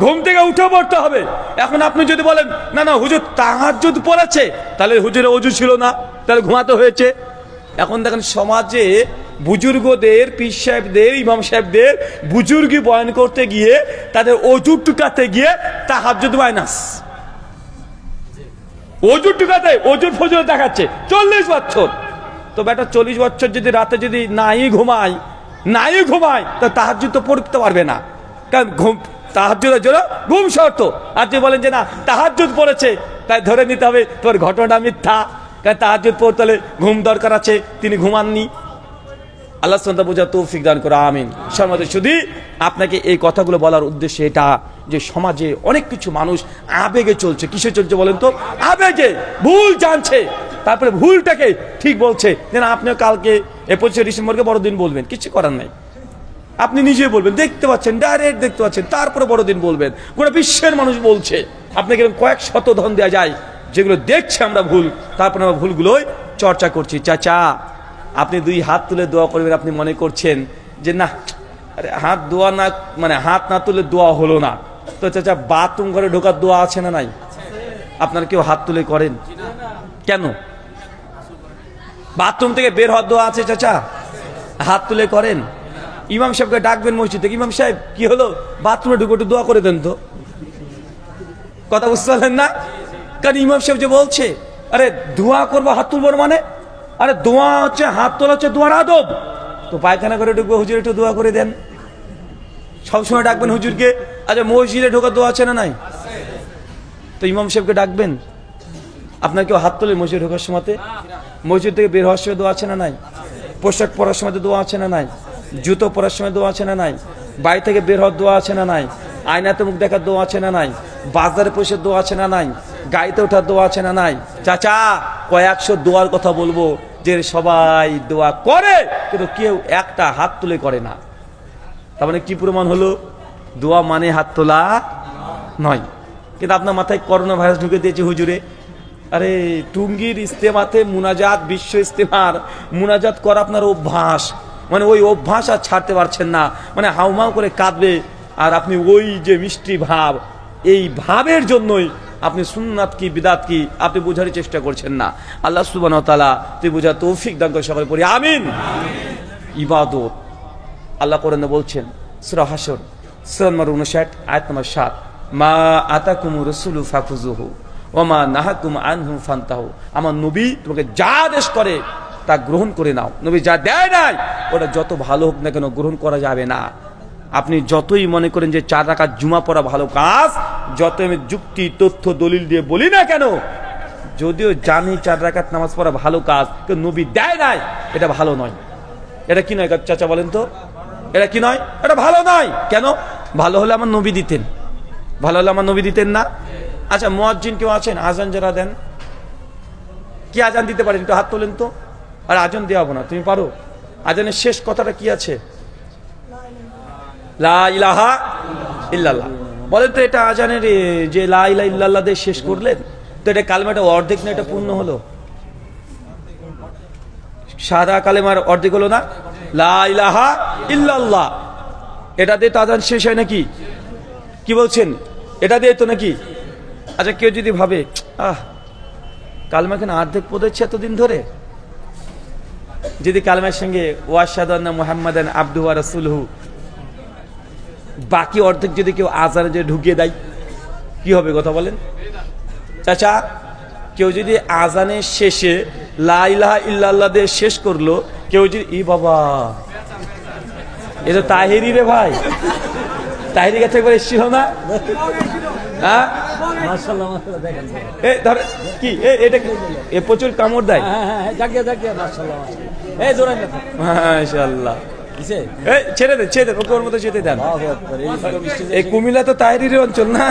ঘুম থেকে উঠে পড়তে হবে। এখন আপনি যদি বলেন না না হুজুর তাহাজ্জুদ পড়েছে, তাহলে হুজুরের অজু ছিল না, তাহলে ঘুমাতে হয়েছে। এখন দেখেন সমাজে বুজুর্গদের, পীর সাহেবদের, ইমাম সাহেবদের বুজুর্গি বয়ান করতে গিয়ে তাদের অজু টুকাতে গিয়ে তাহাজ্জুদ মাইনাস। অজু টুকাতে অজুর ফজর দেখাচ্ছে 40 বছর। তো বেটা 40 বছর যদি রাতে যদি নাই ঘুমায় তো তাহাজ্জুদ তো পড়তে পারবে না, কারণ তাহাজ্জুদের জন্য ঘুম শর্ত। আর যদি বলেন যে না তাহাজ্জুদ পড়েছে, তাই ধরে নিতে হবে তোর ঘটনা মিথ্যা, কারণ তাহাজ্জুদ পড়তে হলে ঘুম দরকার আছে, তিনি ঘুমাননি। আল্লাহ সুবহানাহু ওয়া তাআলা তৌফিক দান করে, আমিন। সমাজে শুধু আপনাকে এই কথাগুলো বলার উদ্দেশ্য এটা যে সমাজে অনেক কিছু মানুষ আবেগে চলছে। কিসে চলছে বলেন তো? আবেগে ভুল জানছে, তারপরে ভুলটাকে ঠিক বলছে। যেন আপনিও কালকে 25শে ডিসেম্বরকে বড়দিন বলবেন, কিছু করার নাই, আপনি নিজে বলবেন, দেখতে পাচ্ছেন, ডাইরেক্ট দেখতে পাচ্ছেন, তারপরে বড়দিন বলবেন। গোটা বিশ্বের মানুষ বলছে, আপনাকে কয়েক শত ধন দেওয়া যায়, যেগুলো দেখছে আমরা ভুল, তারপরে আমরা ভুলগুলোই চর্চা করছি। চাচা আপনি 2 হাত তুলে দোয়া করবেন, আপনি মনে করছেন যে না আরে হাত দোয়া না, মানে হাত না তুলে দোয়া হলো না। তো চাচা বাথরুম ঘরে ঢোকার দোয়া আছে না নাই? আপনারা কেউ হাত তুলে করেন? কেন? বাথরুম থেকে বের হওয়ার দোয়া আছে চাচা? হাত তুলে করেন। ইমাম সাহেবকে ডাকবেন মসজিদ থেকে, ইমাম সাহেব কি হলো, বাথরুমে ঢুকে একটু দোয়া করে দেন তো। কথা বুঝতে পারলেন না? কারণ ইমাম সাহেব যে বলছে আরে দোয়া করবো হাত তুলবো মানে, আরে দোয়া হচ্ছে, হাত তোলা হচ্ছে দোয়ার আদব। তো পায়খানা করে ঢুকবো, হুজুর একটু দোয়া করে দেন। সবসময় ডাকবেন হুজুরকে। আচ্ছা মসজিদে ঢোকার দোয়া আছে না নাই? তো ইমাম সাহেবকে ডাকবেন। আপনার কেউ হাত তোলে মসজিদে ঢোকার সময়তে? মসজিদ থেকে বের হওয়ার সময় দোয়া আছে না নাই? পোশাক পরার সময় দোয়া আছে না নাই? জুতো পরার সময় দোয়া আছে না নাই? বাড়ি থেকে বের হওয়ার দোয়া আছে না নাই? আয়নাতে মুখ দেখার দোয়া আছে না নাই? বাজারে পয়সার দোয়া আছে না নাই? গাড়িতে ওঠার দোয়া আছে না নাই? চাচা কয়েকশো দোয়ার কথা বলবো যে সবাই দোয়া করে কিন্তু কেউ একটা হাত তুলে করে না। তার মানে কি প্রমাণ হলো? দোয়া মানে হাত তোলা নয়। কিন্তু আপনার মাথায় করোনা ভাইরাস ঢুকে দিয়েছে হুজুরে। আরে টুঙ্গির ইস্তেমাতে মুনাজাত, বিশ্ব ইস্তেমার মুনাজাত করা আপনার অভ্যাস, মানে ওই অভ্যাস আর ছাড়তে পারছেন না, মানে হাউমাউ করে কাঁদবে। আর আপনি ওই যে মিষ্টি ভাব, এই ভাবের জন্যই আপনি সুন্নাত কি বিদাত কি আপনি বোঝার চেষ্টা করছেন না। আল্লাহ সুবহানাহু ওয়া তাআলা তুই বোঝা তৌফিক দান করে, সকলে পড়ি আমিন। ইবাদত আল্লাহ কোরআনে বলছেন, সূরা হাশর সূরা নম্বর 59 আয়াত নম্বর 7, মা আতাকুমুর রাসূলু ফাখুযুহু ওয়া মা নাহাকুম আনহু ফান্তাহু। আমার নবী তোমাকে যা আদেশ করে তা গ্রহণ করে নাও। নবী যা দেয় নাই ওটা যত ভালো হোক না কেন গ্রহণ করা যাবে না। আপনি যতই মনে করেন যে 4 রাকাত জুমা পড়া ভালো কাজ, যত আমি যুক্তি তথ্য দলিল দিয়ে বলি না কেন, যদিও জানি 4 রাকাত নামাজ পড়া ভালো কাজ, কিন্তু নবী দেয় নাই, এটা ভালো নয়। এটা কি নয় চাচা বলেন তো? এটা কি নয়? এটা ভালো নয়। কেন? ভালো হলে আমার নবী দিতেন, ভালো হলে আমার নবী দিতেন না। আচ্ছা মুয়াজ্জিন কেউ আছেন আজান যারা দেন? কি আজান দিতে পারেন? একটু হাত তোলেন তো। আর আজান দেওয়া না, তুমি পারো? আজানের শেষ কথাটা কি আছে? লা ইলাহা ইল্লাল্লাহ। বলেন তো এটা আজানের যে লা ইলাহা ইল্লাল্লাহ দিয়ে শেষ করলেন, তো এটা কালেমাটা অর্ধেক না এটা পূর্ণ হলো? সাদা কালেমার অর্ধেক হলো না? লা ইলাহা ইল্লাল্লাহ, এটা দিয়ে তো আজান শেষ হয় নাকি? কি বলছেন? এটা দিয়ে তো নাকি? আচ্ছা কেউ যদি ভাবে কালেমা কেন অর্ধেক পড়েছে এতদিন ধরে, যদি কালেমার সঙ্গে ওয়াশহাদু আন্না মুহাম্মাদান আবদুহু ওয়া রাসূলুহু বাকি অর্ধেক যদি কেউ আজানে যে ঢুকিয়ে দেয় কি হবে কথা বলেন? চাচা কেউ যদি আজানের শেষে লা ইলাহা ইল্লাল্লাহ দিয়ে শেষ করলো, কেউ যদি ই বাবা এ তো তাহিরি রে ভাই, তাহিরি কাছে একবার এসেছিল না? হ্যাঁ মাশাআল্লাহ মাশাআল্লাহ, দেখেন এই ধর কি এটা এ প্রচুর কামড় দেয়। হ্যাঁ হ্যাঁ জাগিয়ে জাগিয়ে মাশাআল্লাহ মাশাআল্লাহ, এই জোরে মাশাআল্লাহ। কিসে এই ছেড়ে দেন, ছেড়ে দেন, ওকে ওর মতো যেতে দেন। এই কুমিল্লা তো তাহিরির অঞ্চল না,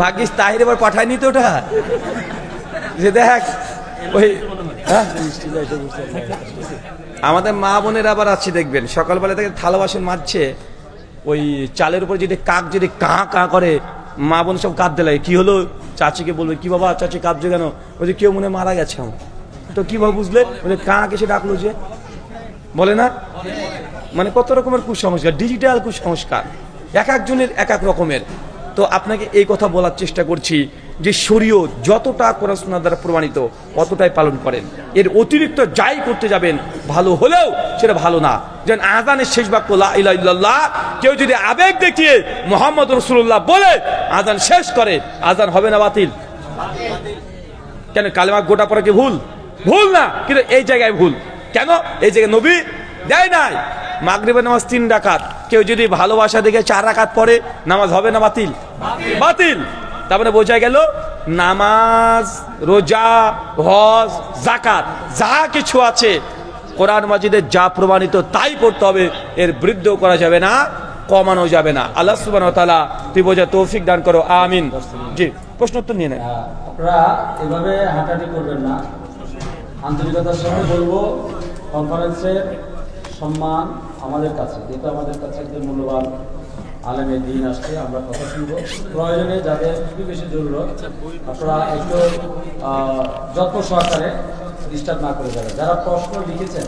ভাগ্যিস তাহির এবার পাঠায়নি তো ওটা, যে দেখ ওই আমাদের মা বোনের আবার আছে দেখবেন সকালবেলা থেকে থালা বাসন মাজছে, ওই চালের উপর যদি কাক যদি কাঁ কাঁ করে, মা বোন সব কাঁদতে লাগে। কি হলো? চাচিকে বলবে কি বাবা চাচি কাঁদছে কেন? বলছে কেউ মনে মারা গেছে আমার। তো কিভাবে বুঝলে? বলে কাঁ এসে ডাকলো যে, বলে না? মানে কত রকমের কুসংস্কার, ডিজিটাল কুসংস্কার, এক একজনের এক এক রকমের। তো আপনাকে এই কথা বলার চেষ্টা করছি যে শরীয়ত যতটা কোরআন সুন্নাহ দ্বারা প্রমাণিত অতটাই পালন করেন, এর অতিরিক্ত যাই করতে যাবেন ভালো হলেও সেটা ভালো না। যেন আযানের শেষ বাক্য লা ইলাহা ইল্লাল্লাহ কেউ যদি আবেগ দেখিয়ে মুহাম্মদ রাসূলুল্লাহ বলে আযান শেষ করে, আযান হবে না বাতিল? কেন? কালেমা গোটা পড়া কি ভুল? ভুল না, কিন্তু এই জায়গায় ভুল। কেন? এই জায়গায় নবী দেয় নাই। মাগরিবের নামাজ 3 রাকাত, কেউ যদি ভালোবাসা দেখে 4 রাকাত পড়ে, নামাজ হবে না বাতিল? বাতিল। তার মানে বোঝা গেল নামাজ, রোজা, হজ, যাকাত যা কিছু আছে কোরআন মাজিদে যা প্রমাণিত তাই পড়তে হবে, এর বৃদ্ধ করা যাবে না, কমানো যাবে না। আল্লাহ সুবহানাহু ওয়া তাআলা তুই বোঝা তৌফিক দান করো, আমিন। জি প্রশ্ন উত্তর নিয়ে নেন। আপনারা এভাবে হাঁটাহাঁটি করবেন না। আন্তরিকতার সাথে বলবো, কনফারেন্সের সম্মান আমাদের কাছে, যেহেতু আমাদের কাছে একজন মূল্যবান আলেমে দিন আসছে, আমরা কথা শুনবো। প্রয়োজনে যাদের খুবই বেশি জরুরত আপনারা একটু যত্ন সহকারে ডিস্টার্ব না করে যাবেন। যারা প্রশ্ন লিখেছেন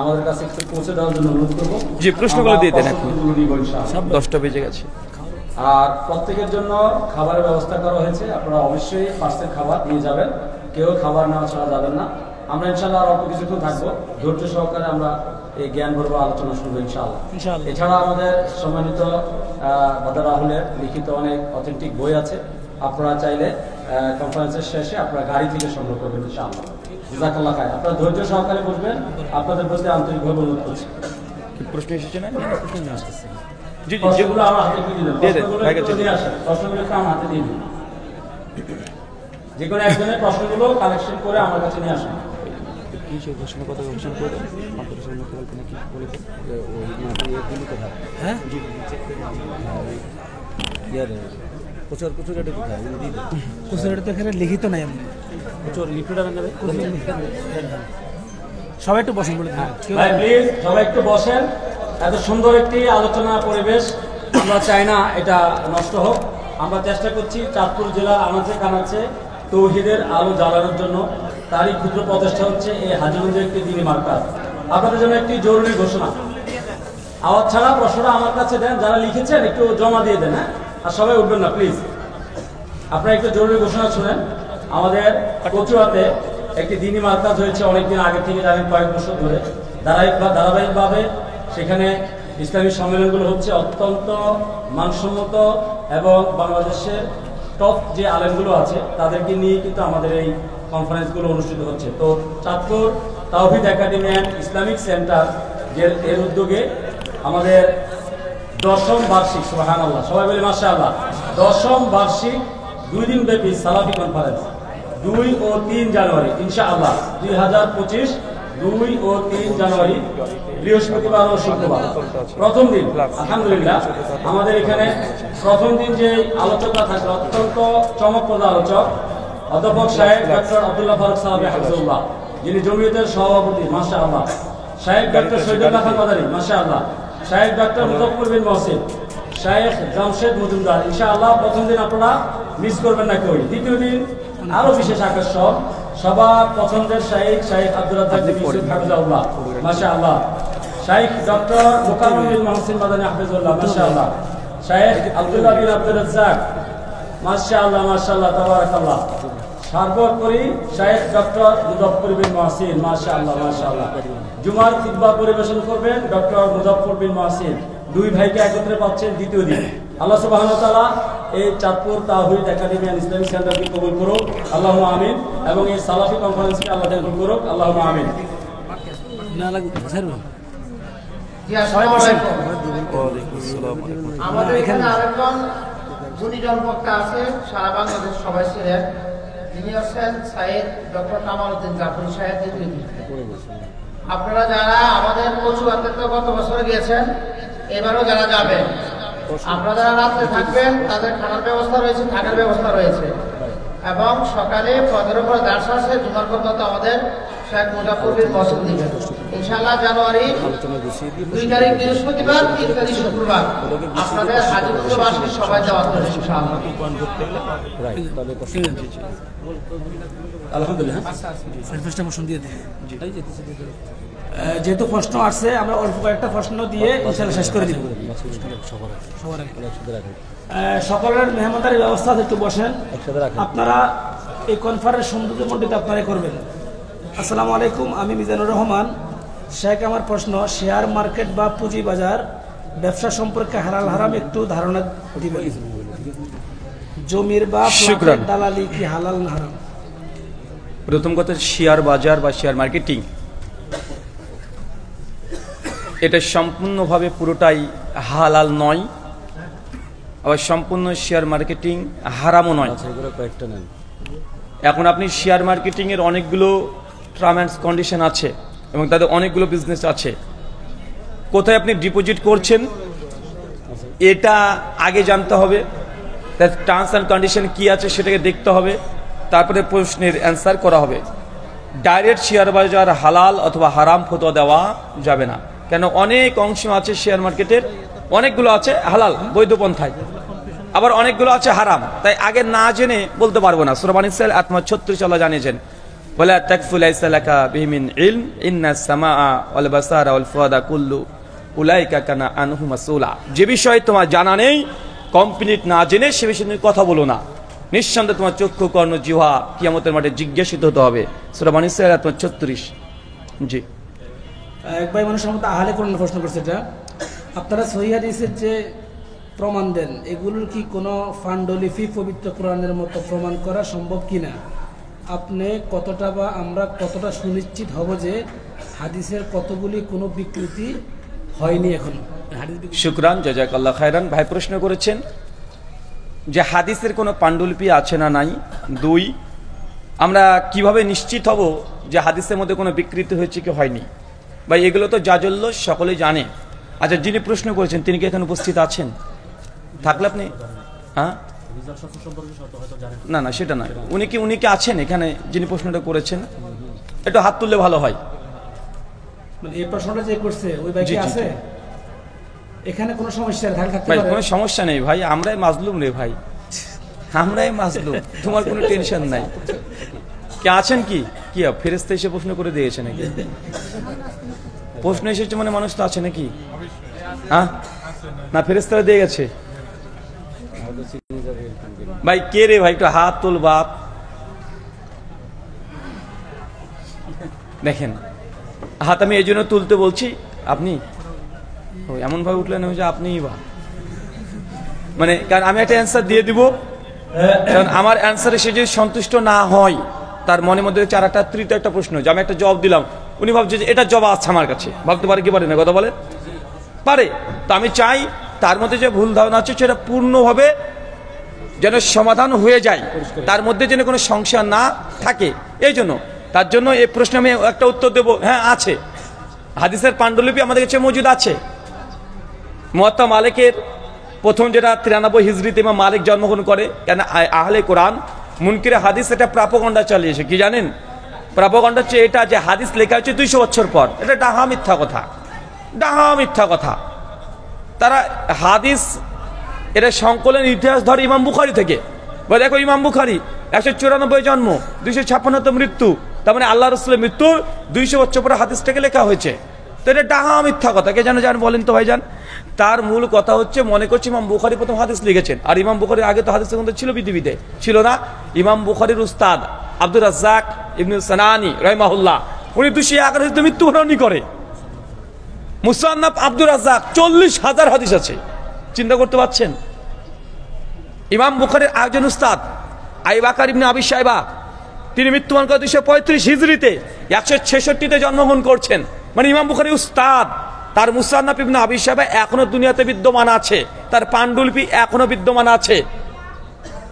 আমাদের কাছে একটু পৌঁছে দেওয়ার জন্য অনুরোধ করবো। জি প্রশ্নগুলো দিয়ে দেন, এখন প্রশ্নগুলো নিব ইনশাআল্লাহ। সব 10টা বেজে গেছে। আর প্রত্যেকের জন্য খাবারের ব্যবস্থা করা হয়েছে, আপনারা অবশ্যই পার্সেল খাবার নিয়ে যাবেন, কেউ খাবার নেওয়া ছাড়া যাবেন না। আমরা ইনশাআল্লাহ আর অল্প কিছুক্ষণ থাকবো, ধৈর্য সহকারে আমরা এই জ্ঞান ভরব আলোচনা শুনবো ইনশাআল্লাহ। এছাড়া আমাদের সম্মানিত বাদা রাহুলের লিখিত অনেক অথেন্টিক বই আছে, আপনারা চাইলে কনফারেন্সের শেষে আপনারা গাড়ি থেকে সংগ্রহ করবেন ইনশাআল্লাহ। জাযাকাল্লাহ খায়র। আপনারা ধৈর্য সহকারে বসবেন, আপনাদের প্রতি আন্তরিকভাবে অনুরোধ করছি। প্রশ্ন এসেছে না? জি জি, প্রশ্নগুলো আমার হাতে দিয়ে দিন, প্রশ্নগুলো ভাইকে একটু দিয়ে আসেন, প্রশ্নগুলো একটু আমার হাতে দিয়ে দিন। যে কোনো একজনের প্রশ্নগুলো কালেকশন করে আমার কাছে নিয়ে আসেন। কি সেই প্রশ্নের কথা গবেষণা করে আপনাদের সামনে কল্পনা কি বলে ওই মাটি কোথায়? হ্যাঁ জি ইয়ার প্রচুর এটা কোথায় দিয়ে দেন। প্রচুর এটা তো এখানে লিখিত নাই, আমি প্রচুর লিফলেট আনবে সবাই একটু বসেন বলে ভাই প্লিজ সবাই একটু বসেন। এত সুন্দর একটি আলোচনা পরিবেশ আমরা চাই না এটা নষ্ট হোক। আমরা চেষ্টা করছি চাঁদপুর জেলার আনাচে কানাচে তৌহিদের আলো জ্বালানোর জন্য। তারই ক্ষুদ্র প্রচেষ্টা হচ্ছে এই হাজীগঞ্জের একটি দ্বীনি মার্কাজ। আপনাদের জন্য একটি জরুরি ঘোষণা, আওয়াজ ছাড়া প্রশ্নটা আমার কাছে দেন, যারা লিখেছেন একটু জমা দিয়ে দেন, হ্যাঁ, আর সবাই উঠবেন না প্লিজ। আপনারা একটু জরুরি ঘোষণা শুনেন। আমাদের কচুয়াতে একটি দ্বীনি মার্কাজ হয়েছে অনেকদিন আগে থেকে, জানেন, কয়েক বছর ধরে ধারাবাহিকভাবে সেখানে ইসলামী সম্মেলনগুলো হচ্ছে অত্যন্ত মানসম্মত এবং বাংলাদেশের টপ যে আলেমগুলো আছে তাদেরকে নিয়ে কিন্তু আমাদের এই কনফারেন্সগুলো অনুষ্ঠিত হচ্ছে। তো Chandpur Tawhid academy and Islamic centre এর উদ্যোগে আমাদের 10ম বার্ষিক, সুবহানাল্লাহ, সবাই বলি মাশাআল্লাহ, 10ম বার্ষিক 2 দিন ব্যাপী সালাফি কনফারেন্স 2 ও 3 জানুয়ারি ইনশাআল্লাহ 2025, 2 ও 3 জানুয়ারি বৃহস্পতিবার ও শুক্রবার প্রথম দিন। আলহামদুলিল্লাহ আমাদের এখানে প্রথম দিন যে আলোচকরা থাকবে অত্যন্ত চমকপ্রদ আলোচক অধ্যাপক সাহেব ডক্টর আব্দুল্লাহ ফারুক সাহেব হাফিজুল্লাহ, যিনি জমিয়তের সভাপতি, মাশাআল্লাহ। সাহেব ডক্টর শহীদুল্লাহ খান মাদানী, মাশাআল্লাহ। সাহেব ডক্টর মুজফফর বিন মহসিন, শায়েখ জামশেদ মজুমদার। ইনশাআল্লাহ প্রথম দিন আপনারা মিস করবেন না কেউ। দ্বিতীয় দিন আরো বিশেষ আকর্ষণ, সবার পছন্দের শাইখ আব্দুর রাজ্জাক বিন ইউসুফ হাফিজাহুল্লাহ, মাশাআল্লাহ। শাইখ ডক্টর মুকাররম বিন মহসিন মাদানী হাফিজাহুল্লাহ, মাশাআল্লাহ। শাইখ আব্দুল্লাহ বিন আব্দুর রাজ্জাক, মাশাআল্লাহ মাশাআল্লাহ তাবারাকাল্লাহ। সর্বোপরি শাইখ ডক্টর মুজফফর বিন মহসিন, মাশাআল্লাহ মাশাআল্লাহ। জুমার খুতবা পরিবেশন করবেন ডক্টর মুজফফর বিন মহসিন। 2 ভাইকে একত্রে পাচ্ছেন দ্বিতীয় দিন। আল্লাহ সুবহানাহু ওয়া তাআলা এই Chandpur Tawhid academy and Islamic সেন্টারকে কবুল করুক, আল্লাহুম্মা আমিন, এবং এই সালাফি কনফারেন্সকে আল্লাহ কবুল করুক, আল্লাহুম্মা আমিন। আমাদের এখানে আরেকজন গুণীজন বক্তা আছে, সারা বাংলাদেশ সবাই ছিলেন, তিনি হচ্ছেন সাইয়েদ ডক্টর কামাল উদ্দিন জাফরি সাহেব। আপনারা যারা আমাদের কচুয়াতে তো গত বছরে গিয়েছেন, এবারও যারা যাবেন, আপনারা যারা রাত্রে থাকবেন তাদের খানার ব্যবস্থা রয়েছে, থাকার ব্যবস্থা রয়েছে, এবং সকালে 15 পর দার্স আছে। জুমার পর্যন্ত আমাদের শেখ মুজাফফর বিন মহসিন দিবেন ইনশাআল্লাহ। জানুয়ারি 2 তারিখ বৃহস্পতিবার, 3 তারিখ শুক্রবার আপনাদের হাজীপুর বাসীর সবাই যাওয়া করবে ইনশাআল্লাহ। আলহামদুলিল্লাহ। যেহেতু প্রশ্ন আসছে, আমরা অল্প কয়েকটা প্রশ্ন দিয়ে ইনশাআল্লাহ শেষ করে দিব। সকলের মেহমানদারির ব্যবস্থা আছে, একটু বসেন। আপনারা এই কনফারেন্স সৌন্দর্য মণ্ডিত আপনারাই করবেন। আসসালামু আলাইকুম, আমি মিজানুর রহমান শেখ। আমার প্রশ্ন, শেয়ার মার্কেট বা পুঁজি বাজার ব্যবসা সম্পর্কে হালাল হারাম একটু ধারণা দিবেন। জমির বা ফ্ল্যাটের দালালি কি হালাল না হারাম? প্রথম কথা, শেয়ার বাজার বা শেয়ার মার্কেটিং এটা সম্পূর্ণভাবে পুরোটাই হালাল নয়, আবার সম্পূর্ণ শেয়ার মার্কেটিং হারামও নয়। এখন আপনি শেয়ার মার্কেটিং এর অনেকগুলো টার্ম অ্যান্ড কন্ডিশন আছে এবং তাদের অনেকগুলো বিজনেস আছে। কোথায় আপনি ডিপোজিট করছেন এটা আগে জানতে হবে, তার টার্মস অ্যান্ড কন্ডিশন কি আছে সেটাকে দেখতে হবে, তারপরে প্রশ্নের অ্যান্সার করা হবে। ডাইরেক্ট শেয়ার বাজার হালাল অথবা হারাম ফতোয়া দেওয়া যাবে না, কেন অনেক অংশ আছে শেয়ার মার্কেটের, অনেকগুলো আছে হালাল বৈধ পন্থায়, আবার অনেকগুলো আছে হারাম। তাই আগে না জেনে বলতে পারবো না। সূরা আন-নিসা 36 আল্লাহ জানিয়েছেন, ওয়ালা তাকফু লাইসা লাকা বিহি মিন ইলম ইন্নাস সামাআ ওয়াল বাসারা ওয়াল ফুআদা কুল্লু উলাইকা কানা আনহু মাসউলা। যে বিষয় তোমার জানা নেই কমপ্লিট না জেনে সে বিষয়ে তুমি কথা বলো না। নিঃসন্দেহে তোমার চক্ষু কর্ণ জিহ্বা কিয়ামতের মাঠে জিজ্ঞাসিত হতে হবে। সূরা বনী ইসরাঈল আয়াত 36। জি, এক ভাই মানুষ আমাদের আহলে কোরআন প্রশ্ন করছে, এটা আপনারা সহিহ হাদিসের যে প্রমাণ দেন এগুলোর কি কোনো পাণ্ডুলিপি পবিত্র কোরআনের মতো প্রমাণ করা সম্ভব কিনা? আপনি কতটা বা আমরা কতটা সুনিশ্চিত হব যে হাদিসের কতগুলি কোনো বিকৃতি হয়নি এখনো? শুকরান, জাযাকাল্লাহ খায়রান। ভাই প্রশ্ন করেছেন যে হাদিসের কোনো পাণ্ডুলিপি আছে না নাই। 2, আমরা কিভাবে নিশ্চিত হব যে হাদিসের মধ্যে কোনো বিকৃতি হয়েছে কি হয়নি? ভাই এগুলো তো জাজল্য সকলেই জানে। আচ্ছা, যিনি প্রশ্ন করেছেন তিনি কি এখানে উপস্থিত আছেন? থাকলে আপনি হ্যাঁ না না সেটা না, উনি কি আছেন এখানে যিনি প্রশ্নটা করেছেন? একটু হাত তুললে ভালো হয়। মানে এই প্রশ্নটা যে করছে ওই ভাই কি আছে এখানে? কোনো সমস্যা থাকতে ভাই পারে? কোনো সমস্যা নেই ভাই, আমরাই মাজলুম রে ভাই, আমরাই মাজলুম, তোমার কোনো টেনশন নাই। কে আছেন কি কি ফেরেশতা এসে প্রশ্ন করে দিয়েছে নাকি? প্রশ্ন এসেছে মানে মানুষ তো আছে নাকি? হ্যাঁ না, ফেরেশতারা দিয়ে গেছে। ভাই কে রে ভাই, একটু হাত তোল বাপ। দেখেন হাত আমি এই জন্য তুলতে বলছি, আপনি এমন ভাবে উঠলেন যে আপনিই বা মানে, কারণ আমি একটা অ্যান্সার দিয়ে দিব, কারণ আমার অ্যান্সারে সে যদি সন্তুষ্ট না হয় তার মনের মধ্যে 4টা তৃতীয় একটা প্রশ্ন যে আমি একটা জবাব দিলাম, উনি ভাবছে যে এটা জবাব আছে আমার কাছে, ভাবতে পারে কি পারে না? কথা বলে পারে। তো আমি চাই তার মধ্যে যে ভুল ধারণা আছে সেটা পূর্ণভাবে যেন সমাধান হয়ে যায়, তার মধ্যে যেন কোনো সংশয় না থাকে। এই জন্য তার জন্য এই প্রশ্নে আমি একটা উত্তর দেব, হ্যাঁ আছে, হাদিসের পাণ্ডুলিপি আমাদের কাছে মজুদ আছে। মুয়াত্তা মালিকের প্রথম যেটা 93 হিজরিতে ইমাম মালিক জন্মগ্রহণ করে, কেন আহলে কোরআন মুনকিরে হাদিস এটা প্রাপগণ্ডা চালিয়েছে। কি জানেন? প্রাপগণ্ডা হচ্ছে এটা যে হাদিস লেখা হচ্ছে 200 বছর পর। এটা ডাহা মিথ্যা কথা, ডাহা মিথ্যা কথা। তারা হাদিস এটা সংকলন ইতিহাস ধরে ইমাম বুখারী থেকে। দেখো ইমাম বুখারী 194 জন্ম, 256 মৃত্যু, তার মানে আল্লাহ রাসূলের মৃত্যুর 200 বছর পরে হাদিসটাকে লেখা হয়েছে। তো এটা ডাহা মিথ্যা কথা। কে জান বলেন তো ভাইজান? তার মূল কথা হচ্ছে মনে করছে ইমাম বুখারী প্রথম হাদিস লিখেছেন, আর ইমাম বুখারীর আগে তো হাদিসের গ্রন্থ ছিল পৃথিবীতে, ছিল না? ইমাম বুখারীর উস্তাদ আব্দুর রাজ্জাক ইবনে সানানি রাহিমাহুল্লাহ, উনি 211 হাদিসে মৃত্যুবরণ করে। মুসান্নাফ আব্দুর রাজ্জাক 40,000 হাদিস আছে। চিন্তা করতে পারছেন? ইমাম বুখারীর আরেকজন উস্তাদ আবু বকর ইবনে আবি শাইবা, তিনি মৃত্যুবরণ করেন 235 হিজরিতে, 166তে জন্মগ্রহণ করছেন। মানে ইমাম বুখারী উস্তাদ, তার মুসান্নাফ ইবনে আবি শাইবা এখনো দুনিয়াতে বিদ্যমান আছে, তার পাণ্ডুলিপি এখনো বিদ্যমান আছে।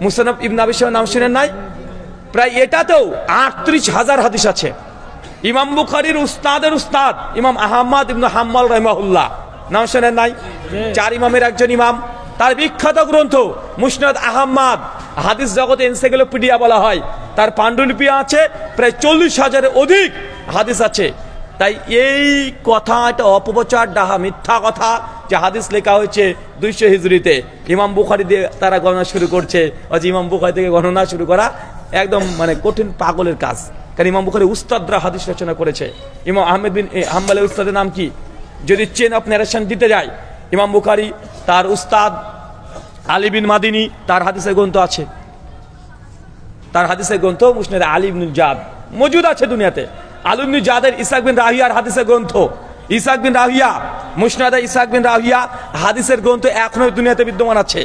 মুসান্নাফ ইবনে আবি শাইবার নাম শুনেন নাই? প্রায় এটাতেও 38,000 হাদিস আছে। ইমাম বুখারীর উস্তাদের উস্তাদ ইমাম আহমদ ইবনে হাম্বল রাহিমাহুল্লাহ, নাম শুনেন নাই? 4 ইমামের একজন ইমাম, তার বিখ্যাত গ্রন্থ মুসনাদ আহমদ, হাদিস জগতে এনসাইক্লোপিডিয়া বলা হয়, তার পাণ্ডুলিপি আছে প্রায় 40,000-এর অধিক হাদিস আছে। তাই এই কথা এটা অপপ্রচার, ডাহা মিথ্যা কথা যে হাদিস লেখা হয়েছে 200 হিজরিতে। ইমাম বুখারী দিয়ে তারা গণনা শুরু করছে, ইমাম বুখারী থেকে গণনা শুরু করা একদম মানে কঠিন পাগলের কাজ। কারণ ইমাম বুখারী উস্তাদরা হাদিস রচনা করেছে। ইমাম আহমেদ বিন হাম্বলের উস্তাদের নাম কি? যদি চেন অফ ন্যারেশন দিতে যায়, ইমাম বুখারী তার উস্তাদ আলী বিন মাদিনী, তার হাদিসের গ্রন্থ আছে, তার হাদিসের গ্রন্থ মুসনাদ আলী ইবনে জাদ মজুদ আছে দুনিয়াতে। আলী ইবনে জাদের ইসহাক বিন রাহিয়ার হাদিসের গ্রন্থ, ইসহাক বিন রাহিয়া মুসনাদ ইসহাক বিন রাহিয়া হাদিসের গ্রন্থ এখনো দুনিয়াতে বিদ্যমান আছে।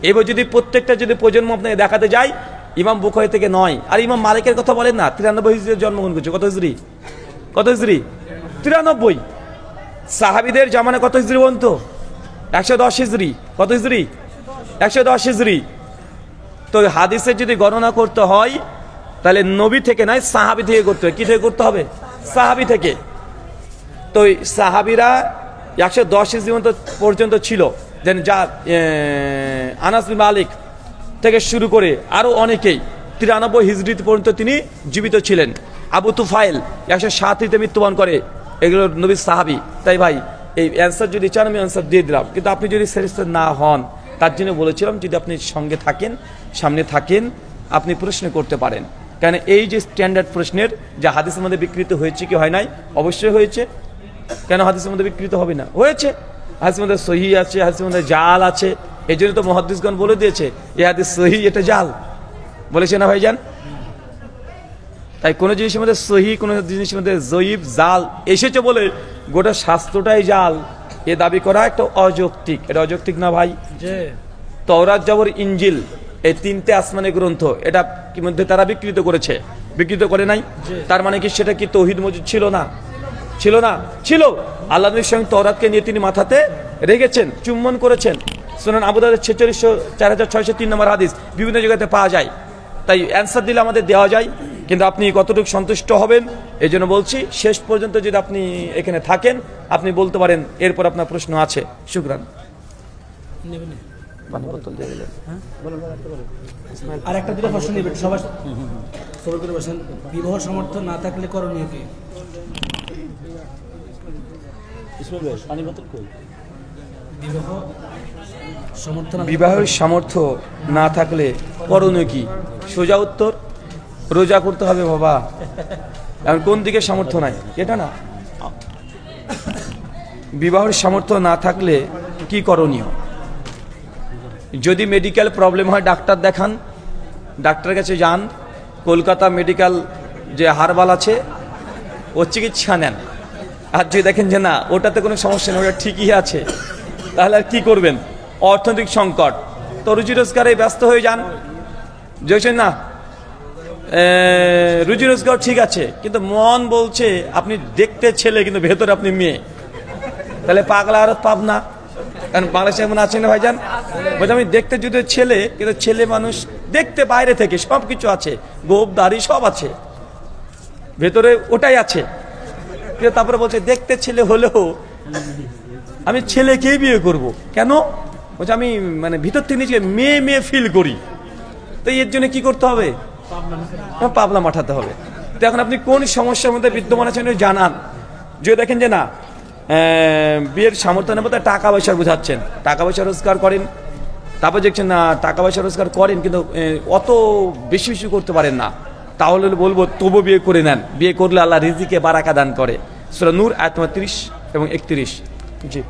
এবার যদি প্রত্যেকটা যদি প্রজন্ম আপনাকে দেখাতে যায়, ইমাম বুখারী থেকে নয়। আর ইমাম মালিকের কথা বলেন না, 93 হিজরিতে জন্মগ্রহণ করেছে। কত হিজরি? কত হিজরি? 93। সাহাবীদের জামানে কত হিজরি বলতো? 110 হিজরি। কত হিজরি? 110 হিজরি। তো হাদিসের যদি গণনা করতে হয় তাহলে নবী থেকে নয়, সাহাবী থেকে করতে হবে। কি থেকে করতে হবে? সাহাবী থেকে। তো সাহাবীরা 110 হিজরি পর্যন্ত ছিল। দেন যা আনাস বিন মালিক থেকে শুরু করে আরো অনেকেই 93 হিজরি পর্যন্ত তিনি জীবিত ছিলেন। আবু তুফাইল 107 মৃত্যুবরণ করে, এগুলো নবীর সাহাবী। তাই ভাই এই অ্যান্সার যদি চান আমি অ্যান্সার দিয়ে দিলাম, কিন্তু আপনি যদি স্যাটিসফাইড না হন তার জন্য বলেছিলাম যদি আপনি সঙ্গে থাকেন, সামনে থাকেন, আপনি প্রশ্ন করতে পারেন। কারণ এই যে স্ট্যান্ডার্ড প্রশ্নের যে হাদিসের মধ্যে বিকৃত হয়েছে কি হয় নাই, অবশ্যই হয়েছে। কেন হাদিসের মধ্যে বিকৃত হবে না? হয়েছে। হাদিসের মধ্যে সহিহ আছে, হাদিসের মধ্যে জাল আছে, এই জন্য তো মুহাদ্দিসগণ বলে দিয়েছে এ হাদিস সহি, এটা জাল, বলেছে না ভাইজান? তাই কোনো জিনিসের মধ্যে সহি, কোনো জিনিসের মধ্যে জয়ীব, জাল এসেছে বলে গোটা শাস্ত্রটাই জাল, এ দাবি করা একটা অযৌক্তিক। এটা অযৌক্তিক না ভাই? তওরাত, জবর, ইনজিল, এই তিনটে আসমানি গ্রন্থ, এটা কি মধ্যে তারা বিকৃত করেছে, বিকৃত করে নাই? তার মানে কি সেটা কি তৌহিদ মজুদ ছিল না? ছিল না? ছিল। আল্লাহ নবী স্বয়ং তওরাতকে নিয়ে তিনি মাথাতে রেখেছেন, চুম্বন করেছেন। সুনান আবু দাউদ 4603 নম্বর হাদিস বিভিন্ন জায়গাতে পাওয়া যায়। তাই অ্যান্সার দিলে আমাদের দেওয়া যায়, কিন্তু আপনি কতটুকু সন্তুষ্ট হবেন এই জন্য বলছি, শেষ পর্যন্ত যদি আপনি এখানে থাকেন আপনি বলতে পারেন, এরপর আপনার প্রশ্ন আছে। শুকরান। আর একটা দুটো প্রশ্ন নেবেন সবার, সবাই করে বসেন। বিবাহ সমর্থন না থাকলে করণীয় কি? বিবাহের সামর্থ্য না থাকলে করণীয় কি? সোজা উত্তর, রোজা করতে হবে বাবা। এখন কোন দিকে সামর্থ্য নাই এটা না, বিবাহের সামর্থ্য না থাকলে কি করণীয়? যদি মেডিকেল প্রবলেম হয় ডাক্তার দেখান, ডাক্তারের কাছে যান, কলকাতা মেডিকেল যে হারবাল আছে ও চিকিৎসা নেন। আর যদি দেখেন যে না ওটাতে কোনো সমস্যা নেই, ওটা ঠিকই আছে, তাহলে আর কি করবেন? অর্থনৈতিক সংকট, তো রুজি রোজগারে ব্যস্ত হয়ে যান। দেখছেন না রুজি রোজগার ঠিক আছে, কিন্তু মন বলছে আপনি দেখতে ছেলে কিন্তু ভেতরে আপনি মেয়ে, তাহলে পাগলা আর পাব না। কারণ বাংলাদেশে এমন আছে না ভাইজান, বলছে আমি দেখতে যদি ছেলে, কিন্তু ছেলে মানুষ দেখতে বাইরে থেকে সব কিছু আছে, গোপ দাড়ি সব আছে, ভেতরে ওটাই আছে। কিন্তু তারপরে বলছে দেখতে ছেলে হলেও আমি ছেলেকেই বিয়ে করব। কেন? বলছে আমি মানে ভিতর থেকে নিজেকে মেয়ে মেয়ে ফিল করি। তো এর জন্য কি করতে হবে? পাবলা মাঠাতে হবে। তো এখন আপনি কোন সমস্যার মধ্যে বিদ্যমান আছেন জানান। যদি দেখেন যে না বিয়ের সামর্থ্য নেই, টাকা পয়সা বুঝাচ্ছেন, টাকা পয়সা রোজগার করেন, তারপর দেখছেন না টাকা পয়সা রোজগার করেন কিন্তু অত বেশি বেশি করতে পারেন না, তাহলে বলবো তবু বিয়ে করে নেন। বিয়ে করলে আল্লাহ রিজিকে বারাকা দান করে। সূরা নূর আয়াত 30 এবং 31। জি।